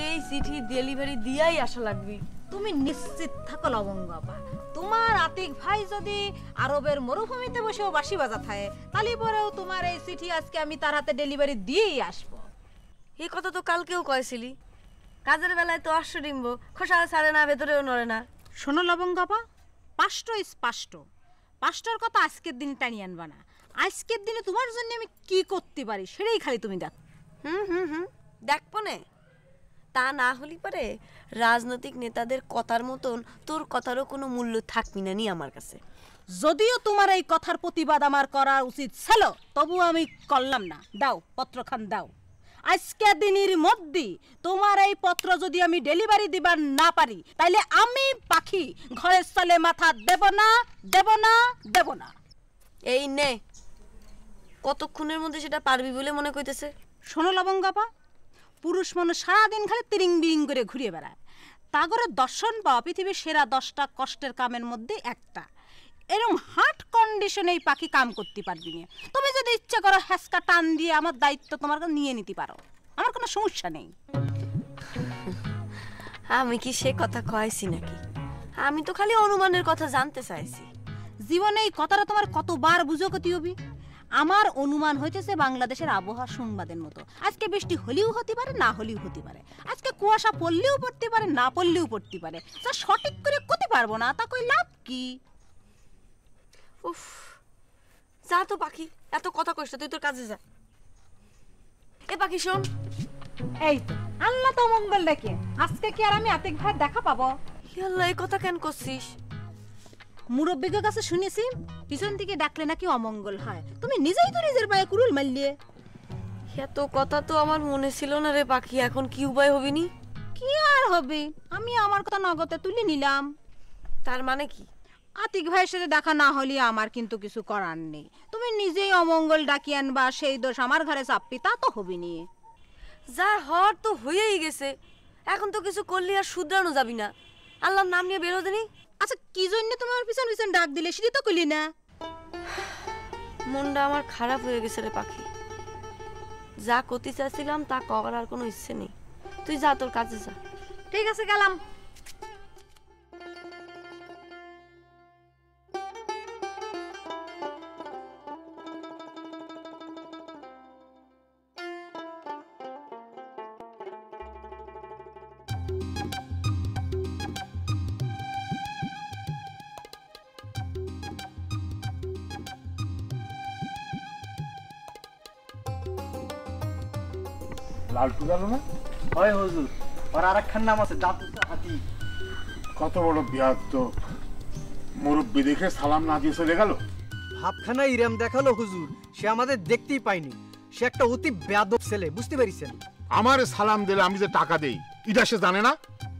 এই চিঠি ডেলিভারি দিয়াই আসা লাগবে।
তুমি নিশ্চিত থাকো লবঙ্গ আপা, তোমার আতিক ভাই যদি আরবের মরুভূমিতে বসেও বাঁশি বাজায় তাহলে পরেও তোমার এই চিঠি আজকে আমি তার হাতে ডেলিভারি দিয়েই আসবো।
এই কথা তো কালকেও কয়েছিলি। কাজের বেলায় তো অশ্বডিম্ব, খোসা ছাড়ে না, ভেতরেও নড়ে না।
শোনো লবঙ্গ আপা, পাষ্ট স্পষ্ট, পাষ্টর কথা আজকের দিন টানিয়ে আনবা না। আজকের দিনে তোমার জন্য আমি কি করতে পারি সেটাই খালি তুমি দেখ।
দেখবো নে, তা না হলি পারে রাজনৈতিক নেতাদের কথার মতন তোর কথারও কোনো মূল্য থাকবি না নি আমার কাছে।
যদিও তোমার এই কথার প্রতিবাদ আমার করা উচিত ছিল, তবু আমি করলাম না। দাও পত্রখান দাও। আজকের দিনের মধ্যে তোমার এই পত্র যদি আমি ডেলিভারি দিবার না পারি তাইলে আমি পাখি ঘরের চলে মাথা দেব না, দেব না, দেব না।
এই নে, কতক্ষণের মধ্যে সেটা পারবি বলে মনে কইতেছে?
শোনো লবঙ্গাপা, পুরুষ মানুষ সারাদিন খালি তিরিং বিরিং করে ঘুরিয়ে বেড়ায়। তাগরে দর্শন পাওয়া পৃথিবীর সেরা 10টা কষ্টের কামের মধ্যে একটা। এরকম হার্ট কন্ডিশনে এই পাখি কাম করতে পারবি না। তুমি যদি ইচ্ছা করো হ্যাসকা টান দিয়ে আমার দায়িত্ব তোমার কাছে নিয়ে নিতে পারো, আমার কোনো সমস্যা নেই।
আমি কি সে কথা কয়েছি নাকি? আমি তো খালি অনুমানের কথা জানতে চাইছি।
জীবনে এই কথাটা তোমার কতবার বুঝো কতি হবি? আমার অনুমান হইতেছে বাংলাদেশের আবহাওয়া সংবাদের মতো। আজকে বৃষ্টি হলেও হতে পারে, না হলেও হতে পারে। আজকে কুয়াশা পড়লেও পড়তে পারে, না পড়লেও পড়তে পারে। যা সঠিক করে করতে পারবো না তা কই লাভ কি?
উফ, যা তো পাখি, এত কথা কইছ, তুই তোর কাজে যা। এ পাখি শোন,
এই তো আল্লাহ তো মঙ্গল দেখে আজকে কি আর আমি আতিক ভাই দেখা পাবো?
আল্লাহ, এই কথা কেন করছিস?
মুরব্বীর কাছে শুনেছি পিছন থেকে ডাকলে নাকি অমঙ্গল হয়। তুমি নিজেই তো নিজের পায়ে কুরুল মারলে।
এত কথা তো আমার মনে ছিল না রে পাখি, এখন কি উপায় হবিনি?
কি আর হবে, আমি আমার কথা নগদে তুলে নিলাম।
তার মানে কি?
আতিক ভাইয়ের সাথে দেখা না হলে আমার কিন্তু কিছু করার নেই। তুমি নিজেই অমঙ্গল ডাকি আনবা, সেই দোষ আমার ঘরে চাপি, তা তো হবিনি।
যা হওয়ার তো হয়েই গেছে, এখন তো কিছু করলে আর শুধরানো যাবি না। আল্লাহর নাম নিয়ে বের হতে নি।
আচ্ছা কি জন্য তুমি আমার পিছন পিছন ডাক দিলে সেটা তো কইলি না?
মনটা আমার খারাপ হয়ে গেছে রে পাখি। যা করতে চাইছিলাম তা করার কোনো ইচ্ছে নেই। তুই যা, তোর কাজে যা।
ঠিক আছে, গেলাম।
লালটু গেল না? হয় হুজুর, আর আরেকখান নাম আছে দাঁতুচা হাতি।
কত বড় বিয়াদ্দ, মুরব্বি দেখে সালাম না দিয়ে চলে গেল।
ভাবখানা ইরাম দেখালো হুজুর, সে আমাদের দেখতেই পাইনি। সে একটা অতি বেয়াদব ছেলে, বুঝতে পারিছেন?
আমার সালাম দিলে আমি যে টাকা দেই এটা সে জানে না?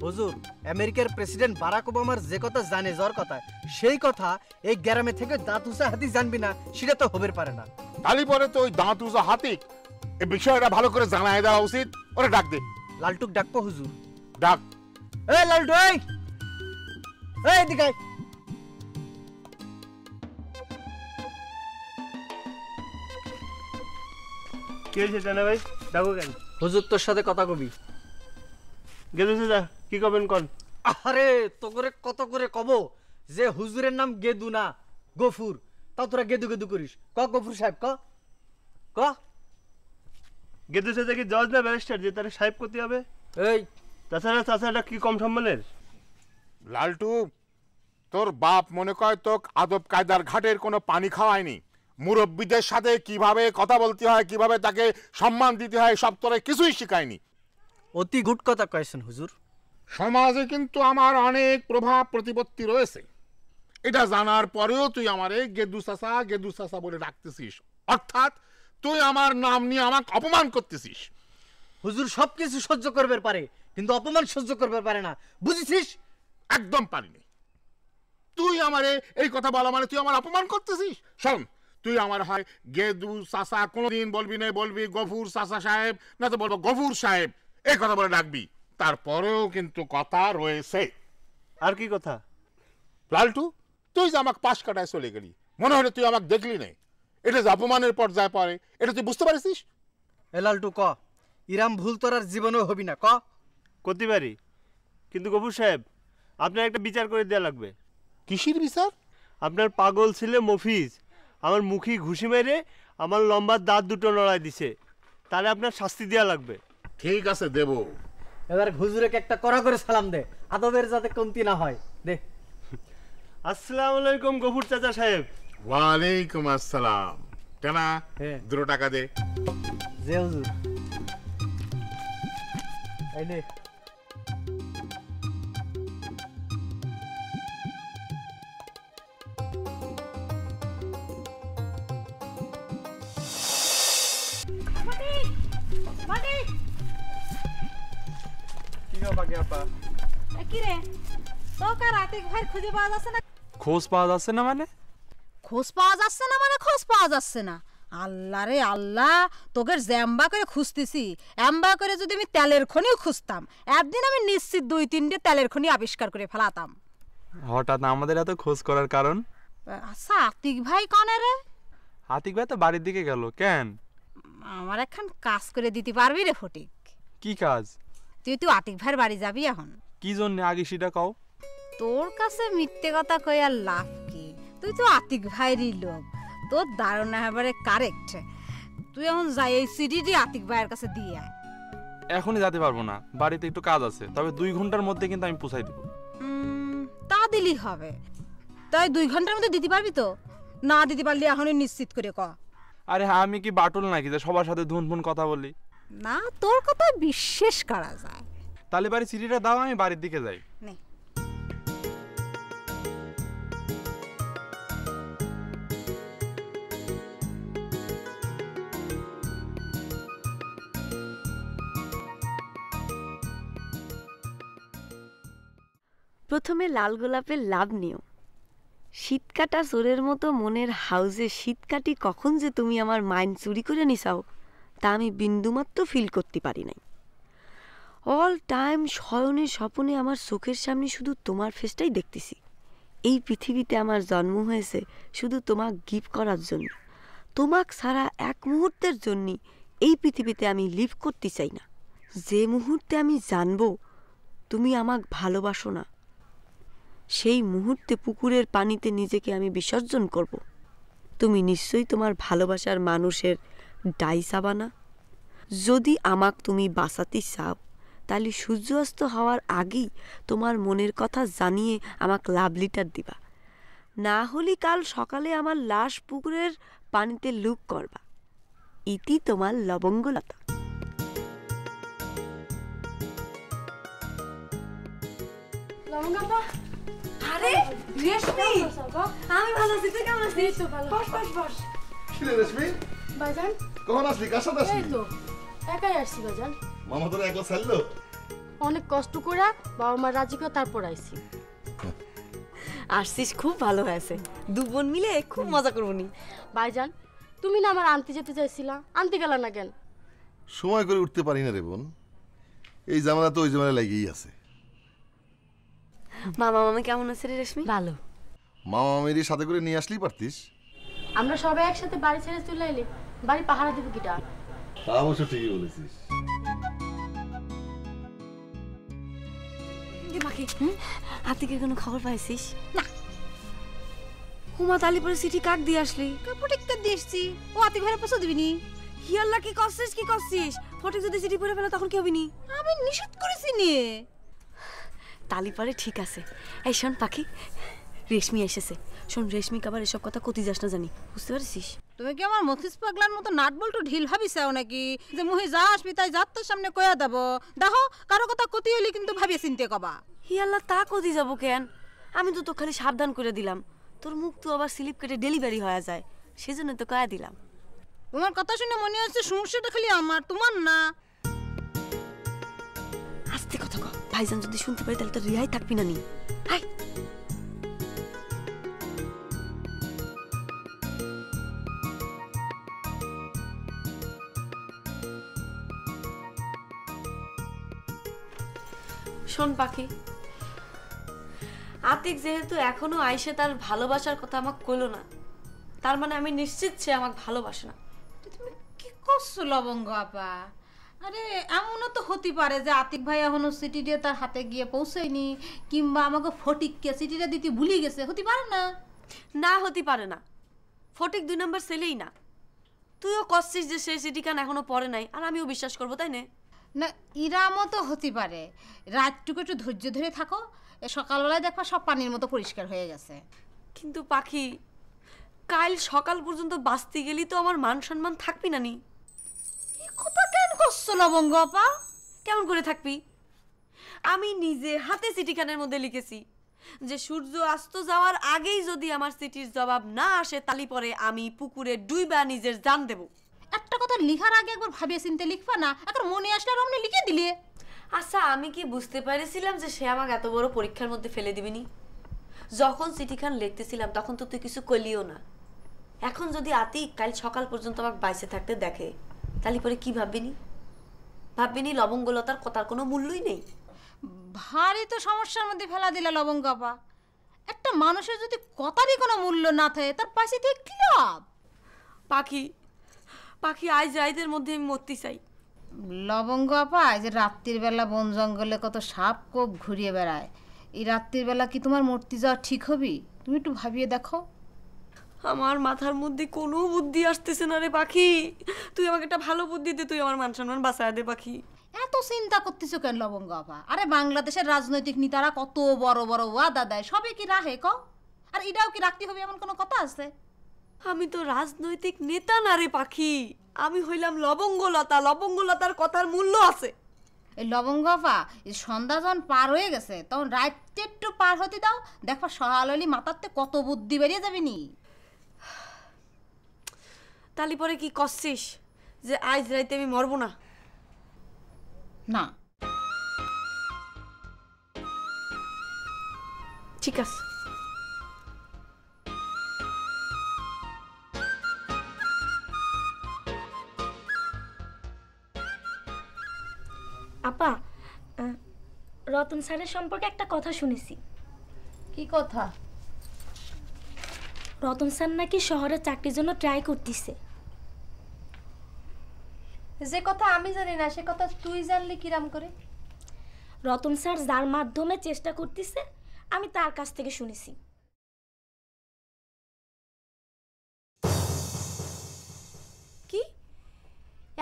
হুজুর, আমেরিকার প্রেসিডেন্ট বারাক ওবামার যে কথা জানে জ্বর কথা, সেই কথা এই গ্রামে থেকে দাঁতুচা হাতি জানবি না, সেটা তো হবের পারে না।
তালি পরে তো ওই দাঁতুচা হাতি এই বিষয়টা ভালো করে জানাই দেওয়া উচিত। ওরে ডাক দে।
লালটুক ডাকবো হুজুর?
ডাক।
এই লালটু, এই এদিকে আয়।
কি হয়েছে জানা ভাই, ডাকো কেন?
হুজুর তোর সাথে কথা কবি।
গেদু যা, কি কবেন কন?
আরে তো করে কত করে কব যে হুজুরের নাম গেদু না গফুর, তাও তোরা গেদু গেদু করিস। ক গফুর সাহেব, ক ক।
গেদু চাচা কি জজ না ব্যারিস্টার যে তারা সাহেব করতে হবে?
এই
তাছাড়া চাচাটা কি কম সম্মানের?
লালটু, তোর বাপ মনে কয় তোক আদব কায়দার ঘাটের কোনো পানি খাওয়ায়নি। মুরব্বীদের সাথে কিভাবে কথা বলতে হয়, কিভাবে তাকে সম্মান দিতে হয়, সব তোরে কিছুই শিখায়নি।
অতি গুড কথা কয়েছেন হুজুর।
সমাজে কিন্তু আমার অনেক প্রভাব প্রতিপত্তি রয়েছে, এটা জানার পরেও তুই আমারে গেদু চাচা বলে ডাকতেছিস, অর্থাৎ তুই আমার নাম নিয়ে আমাকে অপমান করতেছিস।
হুজুর সবকিছু সহ্য করবে পারে, কিন্তু অপমান সহ্য করবে পারে না, বুঝেছিস?
একদম পারিনি। তুই আমারে এই কথা বলা মানে তুই আমার অপমান করতেছিস। শোন, তুই আমার হয় গেদু চাচা কোনোদিন বলবি না, বলবি গফুর চাচা সাহেব, না তো বলবো গফুর সাহেব, এই কথা বলে ডাকবি। তারপরেও কিন্তু কথা রয়েছে।
আর কি কথা?
লালটু, তুই যে আমাকে পাশ কাটায় চলে গেলি, মনে হলে তুই আমাকে দেখলি না, এটা যে অপমানের পর্যায়ে পড়ে, এটা তুই বুঝতে পারিস?
এ লালটু ক, ইরাম ভুল তোর আর জীবনেও হবি না, ক।
করতে পারি, কিন্তু গফুর সাহেব আপনার একটা বিচার করে দেওয়া লাগবে।
কিসের বিচার?
আপনার পাগল ছেলে মফিজ আমার মুখে ঘুষি মেরে আমার লম্বা দাঁত দুটো নড়াই দিছে, তাহলে আপনার শাস্তি দেওয়া লাগবে।
ঠিক আছে, দেব।
এবার হুজুরকে একটা কড়া করে সালাম দে, আদবের যাতে কমতি না হয়। দে।
আসসালামু আলাইকুম গফুর চাচা সাহেব।
ওয়ালাইকুম আসসালাম। কেনা 2 টাকা দে।
যে হুজুর এই নে।
খোঁজ পাওয়া যাচ্ছে না মানে?
খোঁজ পাওয়া যাচ্ছে না মানে খোঁজ পাওয়া যাচ্ছে না। আল্লাহ রে আল্লাহ, তোকে জ্যাম্বা করে খুঁজতেছি। এম্বা করে যদি আমি তেলের খনিও খুঁজতাম, একদিন আমি নিশ্চিত 2-3টে তেলের খনি আবিষ্কার করে ফেলাতাম।
হঠাৎ আমাদের এত খোঁজ করার কারণ?
আচ্ছা, আতিক ভাই কনে রে?
আতিক ভাই তো বাড়ির দিকে গেল। কেন?
আমার এখন কাজ করে দিতে পারবি রে ফটিক?
কি কাজ?
তুই তো আতিক ভাইয়ের বাড়ি যাবি এখন।
কি জন্য আগে সেটা কও।
তোর কাছে মিথ্যে কথা কই আর লাভ কি? তুই তো আতিক ভাইয়েরই লোক, তোর ধারণা এবারে কারেক্ট। তুই এখন যাই এই সিডিটি আতিক ভাইয়ের কাছে দিয়ে আয়।
এখনই যেতে পারবো না, বাড়িতে একটু কাজ আছে, তবে 2 ঘন্টার মধ্যে কিন্তু আমি পৌঁছাই দেবো।
তা দিলি হবে। তাই 2 ঘন্টার মধ্যে দিতে পারবি তো? না দিতে পারলি এখনই নিশ্চিত করে ক।
আরে হ্যাঁ, আমি কি বাটুল নাকি যে সবার সাথে ধুনফুন কথা বলি?
না, তোর কথা বিশ্বাস করা যায়।
তাহলে বাড়ি সিডিটা দাও, আমি বাড়ির দিকে যাই।
নে।
প্রথমে লাল গোলাপের লাভ নিও। শীতকাটা চোরের মতো মনের হাউজে শীতকাটি কখন যে তুমি আমার মাইন্ড চুরি করে নিছাও তা আমি বিন্দুমাত্র ফিল করতে পারি নাই। অল টাইম শয়নে স্বপনে আমার চোখের সামনে শুধু তোমার ফেসটাই দেখতেছি। এই পৃথিবীতে আমার জন্ম হয়েছে শুধু তোমাক গিফট করার জন্য। তোমাক ছাড়া এক মুহূর্তের জন্য এই পৃথিবীতে আমি লিভ করতে চাই না। যে মুহূর্তে আমি জানবো তুমি আমাকে ভালোবাসো না, সেই মুহূর্তে পুকুরের পানিতে নিজেকে আমি বিসর্জন করব। তুমি নিশ্চয়ই তোমার ভালোবাসার মানুষের ডাই চাবা না। যদি আমাক তুমি বাঁচাতে চাও তাহলে সূর্যাস্ত হওয়ার আগেই তোমার মনের কথা জানিয়ে আমাকে লাভ লেটার দিবা, না হলে কাল সকালে আমার লাশ পুকুরের পানিতে লুক করবা। ইতি তোমার লবঙ্গলতা।
আরে রেশমি, আমি ভালো আছি, তুই কেমন আছিস? বস বস বস।
কি রে রেশমি,
বাজান
কখন আসলি? কার সাথে আসলি?
এই তো একাই আসছি বাজান।
মামা তোরা একলা ছাড়লো?
অনেক কষ্ট করে বাবা মা রাজি করে তারপর আইছি।
আসছিস, খুব ভালো হয়েছে। দু বোন মিলে খুব মজা করবো নি।
ভাইজান তুমি না আমার আনতে যেতে চাইছিলা, আনতে গেল না কেন?
সময় করে উঠতে পারি না রে বোন, এই জামানা তো ওই জামানা লাগেই আছে।
মামা মামি কেমন আছে রে রেশমি?
ভালো।
মামা মামির সাথে করে নিয়ে আসলেই পারতিস।
আমরা সবাই একসাথে বাড়ি ছেড়ে চলে এলি, বাড়ি পাহারা দিব কিটা?
তা অবশ্য ঠিকই বলেছিস।
বাকি আতিকের কোনো খবর পাইছিস? না। হুমা তালিপুরে চিঠি কাক দিয়ে আসলি?
ফটিককে দিয়েছি, ও আতিক ভাইয়ের পয়সা দিবিনি।
হিয়াল্লা কি করছিস কি করছিস? ফটিক যদি চিঠি পড়ে ফেলে তখন কি হবি নি?
আমি নিষেধ করেছি নিয়ে।
তালিপারে ঠিক আছে। এই শোন পাখি, রেশমি এসেছে। শোন রেশমি আবার এসব কথা কতি যাস না জানি, বুঝতে পারছিস?
তুমি কি আমার মথিস পাগলার মতো নাট বল্টু ঢিল ভাবিছাও নাকি যে মুহি যা আসবি তাই যাত তোর সামনে কয়া দেব? দেখো কারো কথা কতি হইলে কিন্তু ভাবিয়ে চিনতে কবা।
হিয়াল্লা তা কতি যাব কেন? আমি তো খালি সাবধান করে দিলাম, তোর মুখ তো আবার স্লিপ কেটে ডেলিভারি হয়ে যায়, সেজন্য তো কয়া দিলাম।
তোমার কথা শুনে মনে হচ্ছে সমস্যাটা খালি আমার, তোমার না।
আস্তে কথা কও, ভাইজান যদি শুনতে পারি তাহলে তো রিহাই থাকবি না নি। হাই শোন পাখি, আতিক যেহেতু এখনো আইসে তার ভালোবাসার কথা আমাকে কইলো না, তার মানে আমি নিশ্চিত সে আমাকে ভালোবাসে না।
কি করছো লবঙ্গ আপা? আরে এমনও তো হতে পারে যে আতিক ভাই এখনো চিঠি দিয়ে তার হাতে গিয়ে পৌঁছায়নি, কিংবা আমাকে ফটিককে চিঠিটা দিতে ভুলে গেছে, হতে পারে না?
না হতে পারে না, ফটিক 2 নম্বর ছেলেই না। তুইও কচ্ছিস যে সে চিঠিখান এখনো পড়ে নাই, আর আমিও বিশ্বাস করবো, তাই না?
না ইরামও তো হতে পারে। রাতটুকু একটু ধৈর্য ধরে থাকো, এ সকালবেলায় দেখবা সব পানির মতো পরিষ্কার হয়ে গেছে।
কিন্তু পাখি, কাল সকাল পর্যন্ত বাঁচতে গেলি তো আমার মান সম্মান থাকবি না নি।
কথা কেন করছো লবঙ্গ আপা?
কেমন করে থাকবি? আমি নিজে হাতে চিঠিখানের মধ্যে লিখেছি যে সূর্য অস্ত যাওয়ার আগেই যদি আমার চিঠির জবাব না আসে তালি পরে আমি পুকুরে ডুইবা নিজের জান দেব।
একটা কথা লিখার আগে একবার ভাবিয়ে চিন্তে লিখবা না, এখন মনে আসলে আর অমনি লিখে দিলে।
আচ্ছা আমি কি বুঝতে পেরেছিলাম যে সে আমাকে এত বড় পরীক্ষার মধ্যে ফেলে দিবিনি? যখন চিঠিখান লিখতেছিলাম তখন তো তুই কিছু কইলিও না। এখন যদি আতিক কাল সকাল পর্যন্ত আমাকে বাইসে থাকতে দেখে তাহলে পরে কি ভাববিনি? ভাববিনি লবঙ্গলতার কথার কোনো মূল্যই নেই।
ভারী তো সমস্যার মধ্যে ফেলা দিলে লবঙ্গ আপা। একটা মানুষের যদি কথারই কোনো মূল্য না থাকে তার পাশে থেকে কি লাভ?
পাখি পাখি আজ রাইতের মধ্যে আমি মরতে চাই।
লবঙ্গ আপা, এই যে রাত্রির বেলা বন জঙ্গলে কত সাপ কোপ ঘুরিয়ে বেড়ায়, এই রাত্রির বেলা কি তোমার মরতে যাওয়া ঠিক হবি? তুমি একটু ভাবিয়ে দেখো।
আমার মাথার মধ্যে কোনো বুদ্ধি আসতেছে না রে পাখি। তুই আমাকে একটা ভালো বুদ্ধি দে, তুই আমার মান সম্মান বাঁচায় দে পাখি।
এত চিন্তা করতেছো কেন লবঙ্গ আপা? আরে বাংলাদেশের রাজনৈতিক নেতারা কত বড় বড় ওয়াদা দেয়, সবে কি রাহে ক? আর এটাও কি রাখতে হবে এমন কোনো কথা আছে?
আমি তো রাজনৈতিক নেতা না রে পাখি, আমি হইলাম লবঙ্গলতা। লবঙ্গলতার কথার মূল্য আছে।
এই লবঙ্গ আপা, এই সন্ধ্যা যখন পার হয়ে গেছে তখন রাতটা একটু পার হতে দাও, দেখো সকাল হলি মাথাতে কত বুদ্ধি বেরিয়ে যাবে নি।
তালি পরে কি করছিস যে আজ রাইতে আমি মরবো না?
না
ঠিক আছে।
আপা, রতন স্যারের সম্পর্কে একটা কথা শুনেছি।
কি কথা?
রতন স্যার নাকি শহরে চাকরির জন্য ট্রাই করতেছে।
যে কথা আমি জানি না সে কথা তুই জানলি কিরাম করে?
রতন স্যার যার মাধ্যমে চেষ্টা করতেছে আমি তার কাছ থেকে শুনেছি।
কি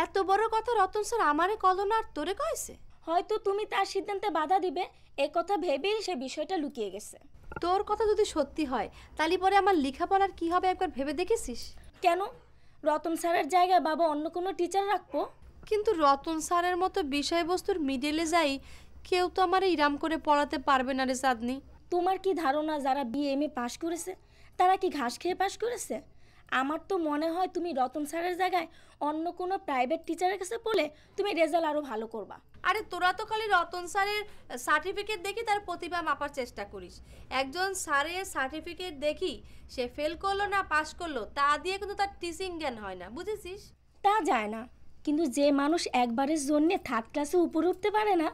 এত বড় কথা রতন স্যার আমারে কল না আর তোরে কইছে?
হয়তো তুমি তার সিদ্ধান্তে বাধা দিবে এই কথা ভেবেই সে বিষয়টা লুকিয়ে গেছে।
তোর কথা যদি সত্যি হয় তাহলে পরে আমার লেখাপড়ার কি হবে একবার ভেবে দেখেছিস?
কেন, রতন স্যারের জায়গায় বাবা অন্য কোনো টিচার রাখবো?
কিন্তু রতন স্যারের মতো বিষয়বস্তুর মিডলে যাই কেউ তো আমার ইরাম করে পড়াতে পারবে না রে চাঁদনি।
তোমার কি ধারণা যারা বিএমএ পাশ করেছে তারা কি ঘাস খেয়ে পাশ করেছে? আমার তো মনে হয় তুমি রতন স্যারের জায়গায় অন্য কোনো প্রাইভেট টিচারের কাছে পড়লে তুমি রেজাল্ট আরো ভালো করবা।
আরে তোরা তো খালি রতন স্যারের সার্টিফিকেট দেখি তার প্রতিভা মাপার চেষ্টা করিস। একজন স্যারের সার্টিফিকেট দেখি সে ফেল করলো না পাস করলো তা দিয়ে কিন্তু তার টিচিং জ্ঞান হয় না, বুঝেছিস?
তা যায় না, কিন্তু যে মানুষ একবারের জন্য থার্ড ক্লাসে উপরে উঠতে পারে না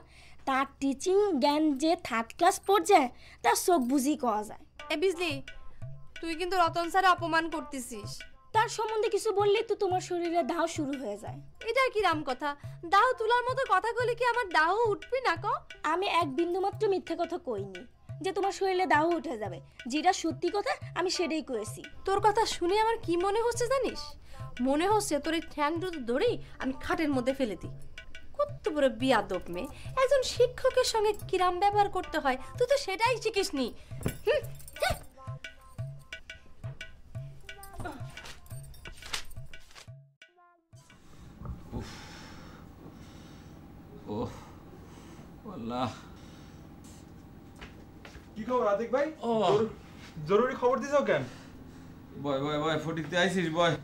তার টিচিং জ্ঞান যে থার্ড ক্লাস পর্যায়ে তার চোখ বুঝি কওয়া যায়।
এ বিজলি, তুই কিন্তু রতন স্যার অপমান করতেছিস।
তার সম্বন্ধে কিছু বললেই তো তোমার শরীরে দাহ শুরু হয়ে যায়।
এটা কি রাম কথা? দাহ তুলার মতো কথা কইলে কি আমার দাহ উঠবি না? ক
আমি এক বিন্দু মাত্র মিথ্যে কথা কইনি যে তোমার শরীরে দাহ উঠে যাবে। যেটা সত্যি কথা আমি সেটাই কইছি।
তোর কথা শুনে আমার কি মনে হচ্ছে জানিস? মনে হচ্ছে তোর এই ঠ্যাং দুটো ধরেই আমি খাটের মধ্যে ফেলে দিই। কত বড় বিয়াদব মেয়ে! একজন শিক্ষকের সঙ্গে কিরাম ব্যবহার করতে হয় তুই তো সেটাই শিখিসনি।
ওহ আল্লাহ,
কি খবর আতিক ভাই? জরুরি খবর দিছো কেন?
বয় বয় বয় ফটিকতে আইছিস বয়।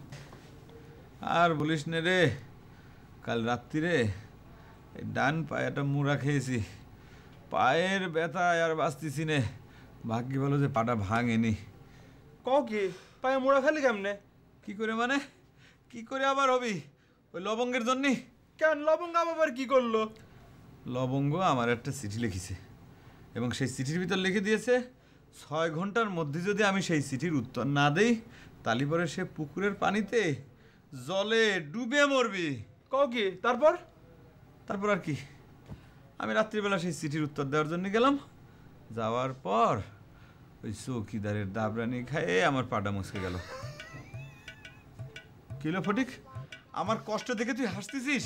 আর বলিস নে রে, কাল রাত্রিরে ডান পায়েটা মুড়া খেয়েছি। পায়ের ব্যথায় আর বাঁচতেছি নে। ভাগ্য ভালো যে পাটা ভাঙেনি।
কও কি পায়ে মোড়া খালি কেমনে?
কি করে মানে? কি করে আবার হবি? ওই লবঙ্গের জন্যে।
কেন লবঙ্গ আবার কি করলো?
লবঙ্গ আমার একটা চিঠি লিখেছে এবং সেই চিঠির ভিতর লিখে দিয়েছে 6 ঘন্টার মধ্যে যদি আমি সেই চিঠির উত্তর না দেই তাহলে পরে সে পুকুরের পানিতে জলে ডুবে মরবি।
কও কি তারপর?
তারপর আর কি, আমি রাত্রিবেলা সেই চিঠির উত্তর দেওয়ার জন্য গেলাম। যাওয়ার পর ওই চৌকিদারের দাবরানি খায়ে আমার পাটা মুচকে গেল। কিলো ফটিক, আমার কষ্ট দেখে তুই হাসতেছিস?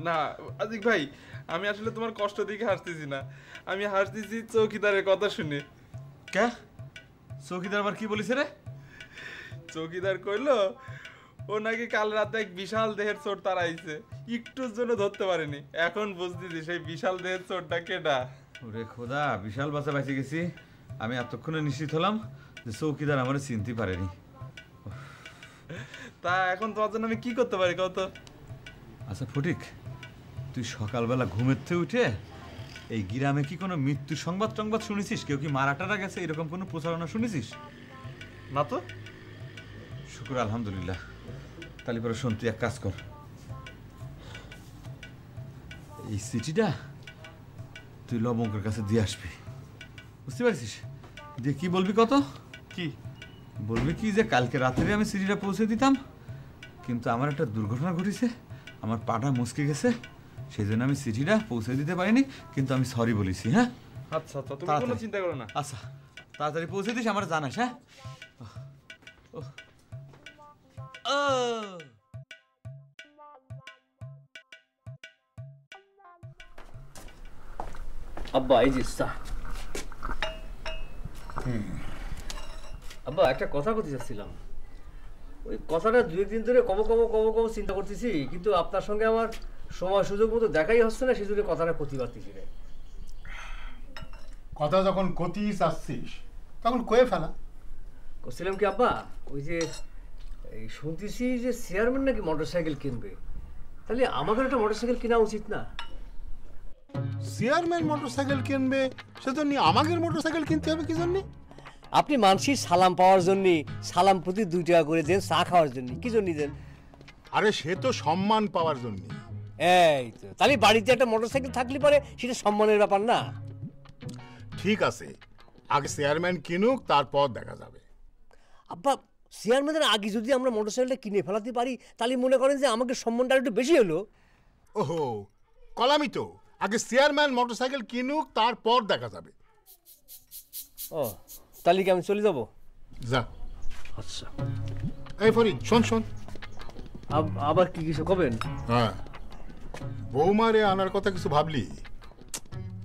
না আতিক ভাই, আমি আসলে তোমার কষ্ট দেখে হাসতেছি না, আমি হাসতেছি চৌকিদারের কথা শুনে।
কে? চৌকিদার আবার কি বলিস রে?
চৌকিদার কইলো ও নাকি কাল রাতে এক বিশাল দেহের চোর তাড়াইছে, একটুর জন্য ধরতে পারেনি। এখন বুঝতেছি সেই বিশাল দেহের চোরটা কেডা।
ওরে খোদা, বিশাল বাঁচা বেঁচে গেছি। আমি এতক্ষণে নিশ্চিত হলাম যে চৌকিদার আমার চিনতে পারেনি।
তা এখন তোমার জন্য আমি কি করতে পারি কত?
আচ্ছা ফটিক, তুই সকালবেলা ঘুমের থেকে উঠে এই গ্রামে কি কোনো মৃত্যুর সংবাদ শুনেছিস? কেউ কি মারা টারা গেছে এরকম কোনো প্রচারণা শুনেছিস?
না তো।
শুকুর আলহামদুলিল্লাহ। তাহলে পরে শোন, তুই এক কাজ কর, এই চিঠিটা তুই লবঙ্গের কাছে দিয়ে আসবি, বুঝতে পারছিস? দিয়ে কি বলবি কত?
কি
বলবি কি যে কালকে রাত্রে আমি চিঠিটা পৌঁছে দিতাম, কিন্তু আমার একটা দুর্ঘটনা ঘটেছে, আমার পাটা মুচকে গেছে, সেই জন্য আমি চিঠিটা পৌঁছে দিতে পারিনি, কিন্তু আমি সরি বলেছি। হ্যাঁ
আচ্ছা আচ্ছা, তুমি কোনো চিন্তা করো না।
আচ্ছা তাড়াতাড়ি পৌঁছে দিস, আমার জানাস। হ্যাঁ
আব্বা এই যে আব্বা একটা কথা বলতে চাচ্ছিলাম। ওই কথাটা 2 দিন ধরে কব চিন্তা করতেছি, কিন্তু আপনার সঙ্গে আমার সময় সুযোগ মতো দেখাই হচ্ছে না, সেই জন্য কথাটা করতে পারতেছি না।
কথা যখন কতি চাচ্ছিস তখন কয়ে ফেলা।
করছিলাম কি আব্বা, ওই যে এই শুনতেছি যে চেয়ারম্যান নাকি মোটরসাইকেল কিনবে, তাহলে আমাদের একটা মোটরসাইকেল কেনা উচিত না?
চেয়ারম্যান মোটরসাইকেল কিনবে সেজন্য আমাদের মোটরসাইকেল কিনতে হবে কি জন্য?
আপনি মানসির সালাম পাওয়ার জন্য সালাম প্রতি 2 টাকা করে দেন, চা খাওয়ার জন্য কি জন্য দেন?
আরে সে তো সম্মান পাওয়ার জন্য।
এই তো তাহলে বাড়িতে একটা মোটরসাইকেল থাকলে পরে সেটা সম্মানের ব্যাপার না?
ঠিক আছে, আগে চেয়ারম্যান কিনুক, তারপর দেখা যাবে।
আব্বা, চেয়ারম্যানের আগে যদি আমরা মোটরসাইকেলটা কিনে ফেলাতে পারি তাহলে মনে করেন যে আমাকে সম্মানটা একটু বেশি হলো।
ওহো, কলামি তো, আগে চেয়ারম্যান মোটরসাইকেল কিনুক, তারপর দেখা যাবে।
ও, তাহলে কি আমি চলে যাব?
যা।
আচ্ছা।
এই ফরিদ, শোন শোন।
আবার কি কিছু কবেন?
হ্যাঁ, বৌমারে আনার কথা কিছু ভাবলি?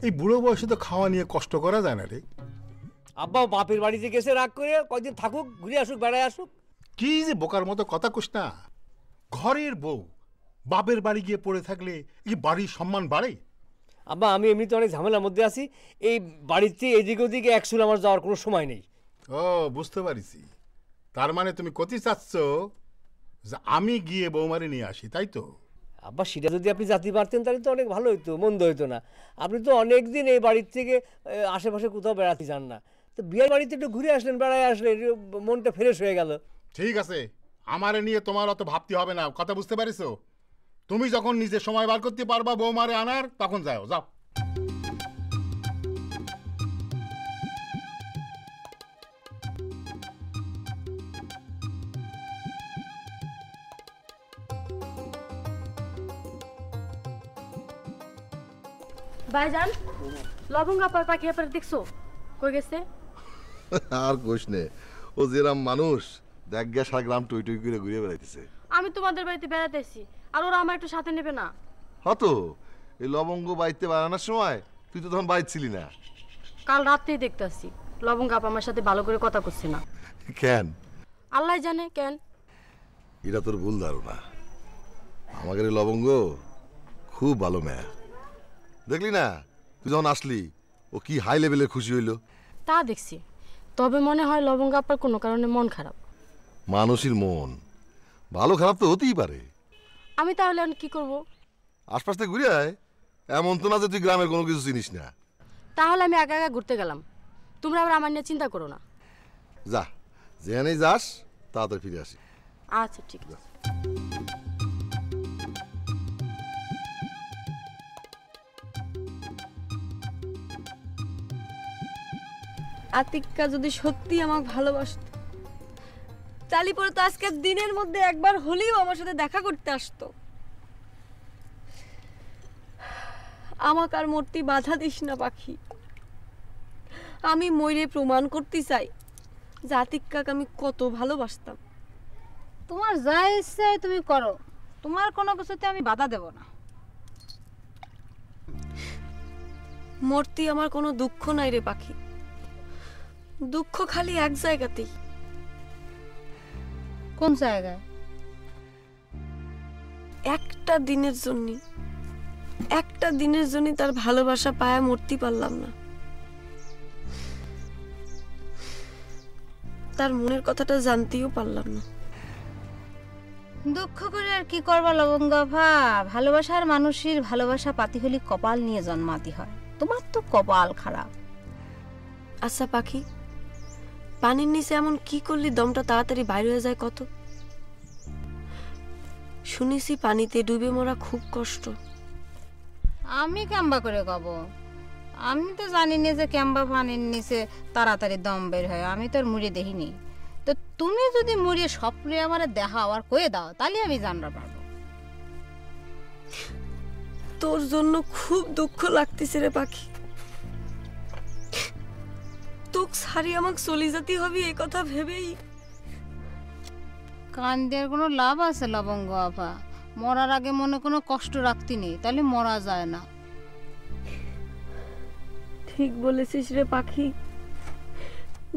এই বুড়ো বয়সে তো খাওয়া নিয়ে কষ্ট করা যায় না রে।
আব্বা বাপের বাড়িতে গেছে, রাগ করে কয়দিন থাকুক, ঘুরে আসুক, বেড়ায় আসুক।
কি যে বোকার মতো কথা কস না। ঘরের বউ বাপের বাড়ি গিয়ে পড়ে থাকলে এই বাড়ির সম্মান বাড়ে?
আব্বা, আমি এমনিতে অনেক ঝামেলার মধ্যে আছি, এই বাড়িতে এদিকে ওদিকে একচুল আমার যাওয়ার কোনো সময় নেই।
ও, বুঝতে পারিছি। তার মানে তুমি কতি চাচ্ছ যে আমি গিয়ে বৌমারে নিয়ে আসি, তাই তো?
আব্বা, সেটা যদি আপনি জাতি পারতেন তাহলে তো অনেক ভালো হইতো, মন্দ হইতো না। আপনি তো অনেক দিন এই বাড়ির থেকে আশেপাশে কোথাও বেড়াতে যান না, তো বিয়ের বাড়িতে একটু ঘুরে আসলেন, বেড়ায় আসলেন, মনটা ফ্রেশ হয়ে গেল।
ঠিক আছে, আমারে নিয়ে তোমার অত ভাবতে হবে না, কথা বুঝতে পারিছো? তুমি যখন নিজে সময় বার করতে পারবা বৌমারে আনার, তখন যাও। যাও।
ভাইজান, লবঙ্গ আপার পাখি আপনার দেখছো? কই গেছে?
আর কোশ নে, ও যেরাম মানুষ দেখ গিয়া সারা গ্রাম টই টই করে ঘুরে বেড়াইতেছে।
আমি তোমাদের বাড়িতে বেড়াতে এসেছি, আর ওরা আমার একটু সাথে নেবে না?
হতো, এই লবঙ্গ বাড়িতে বানানোর সময় তুই তো তখন বাইর ছিলি না।
কাল রাত্রেই দেখতে আসছি লবঙ্গ আপা আমার সাথে ভালো করে কথা করছে না।
কেন?
আল্লাহ জানে কেন।
এটা তোর ভুল ধারণা। আমাদের এই লবঙ্গ খুব ভালো মেয়া, দেখলি না? তুই যখন আসলি ও কি হাই লেভেলের খুশি হইল।
তা দেখছি, তবে মনে হয় লবঙ্গ আপার কোনো কারণে মন খারাপ।
মানুষের মন ভালো খারাপ তো হতেই পারে।
আমি তাহলে এখন কি করব?
আশপাশ থেকে ঘুরে আয়, এমন তো না যে তুই গ্রামের কোনো কিছু চিনিস না।
তাহলে আমি একা একা ঘুরতে গেলাম, তোমরা আবার আমার নিয়ে চিন্তা করো না।
যা, যেখানেই যাস তাড়াতাড়ি ফিরে আসি।
আচ্ছা, ঠিক আছে।
আতিক্কা যদি সত্যি আমাকে ভালোবাসতো তাহলে পরে তো আজকে দিনের মধ্যে একবার হলেও আমার সাথে দেখা করতে আসতো। আমাকে আর মূর্তি বাধা দিস না পাখি, আমি ময়ূরে প্রমাণ করতে চাই যে আতিক্কাকে আমি কত ভালোবাসতাম।
তোমার যা ইচ্ছে তুমি করো, তোমার কোনো কিছুতে আমি বাধা দেব না।
মূর্তি আমার কোনো দুঃখ নাই রে পাখি, দুঃখ খালি এক জায়গাতেই।
কোন জায়গায়?
একটা দিনের জন্য তার ভালোবাসা পায়া মরতে পারলাম না, তার মনের কথাটা জানতেও পারলাম না।
দুঃখ করে আর কি করবা লবঙ্গ ভা, ভালোবাসার মানুষের ভালোবাসা পাতি হলি কপাল নিয়ে জন্মাতি হয়, তোমার তো কপাল খারাপ।
আচ্ছা পাখি, পানির নিচে এমন কি করলি দমটা তাড়াতাড়ি বাইরে হয়ে যায় কত? শুনেছি পানিতে ডুবে মরা খুব কষ্ট।
আমি কেম্বা করে কব? আমি তো জানি না যে কেম্বা পানির নিচে তাড়াতাড়ি দম বের হয়, আমি তো আর মুড়ে দেখিনি। তো তুমি যদি মুড়িয়ে স্বপ্নে আমার দেখাও আর কয়ে দাও তাহলে আমি জানতে পারবো।
তোর জন্য খুব দুঃখ লাগতেছে রে পাখি, তোক সারি আমাকে চলে যেতে হবে এই কথা ভেবেই।
কান দেওয়ার কোনো লাভ আছে লবঙ্গ আপা? মরার আগে মনে কোনো কষ্ট রাখতে নেই, তাহলে মরা যায় না।
ঠিক বলেছিস রে পাখি,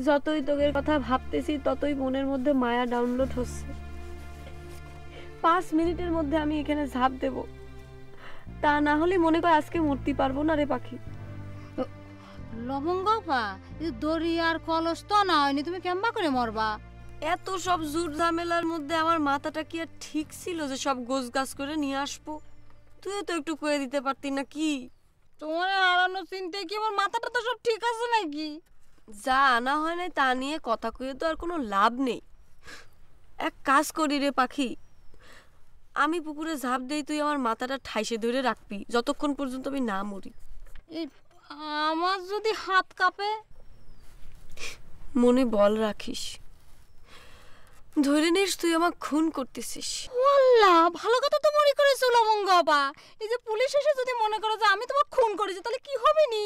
যতই তোদের কথা ভাবতেছি ততই মনের মধ্যে মায়া ডাউনলোড হচ্ছে। 5 মিনিটের মধ্যে আমি এখানে ঝাঁপ দেব, তা না হলে মনে কর আজকে মরতে পারবো না রে পাখি।
লবঙ্গ আপা, দরিয়ার কলস তো না হয়নি, তুমি কেমবা করে মরবা?
এত সব জুট ঝামেলার মধ্যে আমার মাথাটা কি আর ঠিক ছিল যে সব গোছ গাছ করে নিয়ে আসবো? তুইও তো একটু কয়ে দিতে পারতি না কি?
তোমার হারানো চিন্তায় কি আমার মাথাটা তো সব ঠিক আছে নাকি?
যা আনা হয় নাই তা নিয়ে কথা কইয়ে তো আর কোনো লাভ নেই। এক কাজ করি রে পাখি, আমি পুকুরে ঝাঁপ দেই, তুই আমার মাথাটা ঠাইসে ধরে রাখবি যতক্ষণ পর্যন্ত আমি না মরি।
আমার যদি হাত কাঁপে?
মনে বল রাখিস, ধরে নিস তুই আমার খুন করতেছিস।
আল্লাহ, ভালো কথা তো মনে করেছো লবঙ্গ আপা। এই যে পুলিশ এসে যদি মনে করে যে আমি তোমার খুন করেছি তাহলে কি হবে নি?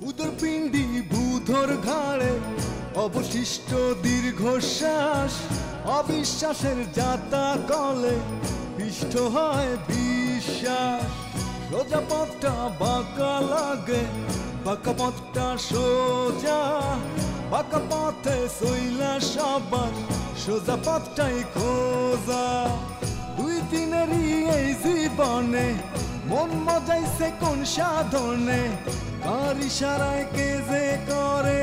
উদরপিণ্ডি বুধর ঘাড়ে অবশিষ্ট দীর্ঘশ্বাস, অবিশ্বাসের যাতা কলে পিষ্ট হয় বিশ্বাস। সোজা পথটা বাঁকা লাগে, বাঁকা পথটা সোজা, বাঁকা পথে সইলা সবার সোজা পথটাই খোঁজা। দুই দিনেরই এই জীবনে মন মজাইছে কোন সাধনে, কার ইশারায় কে যে করে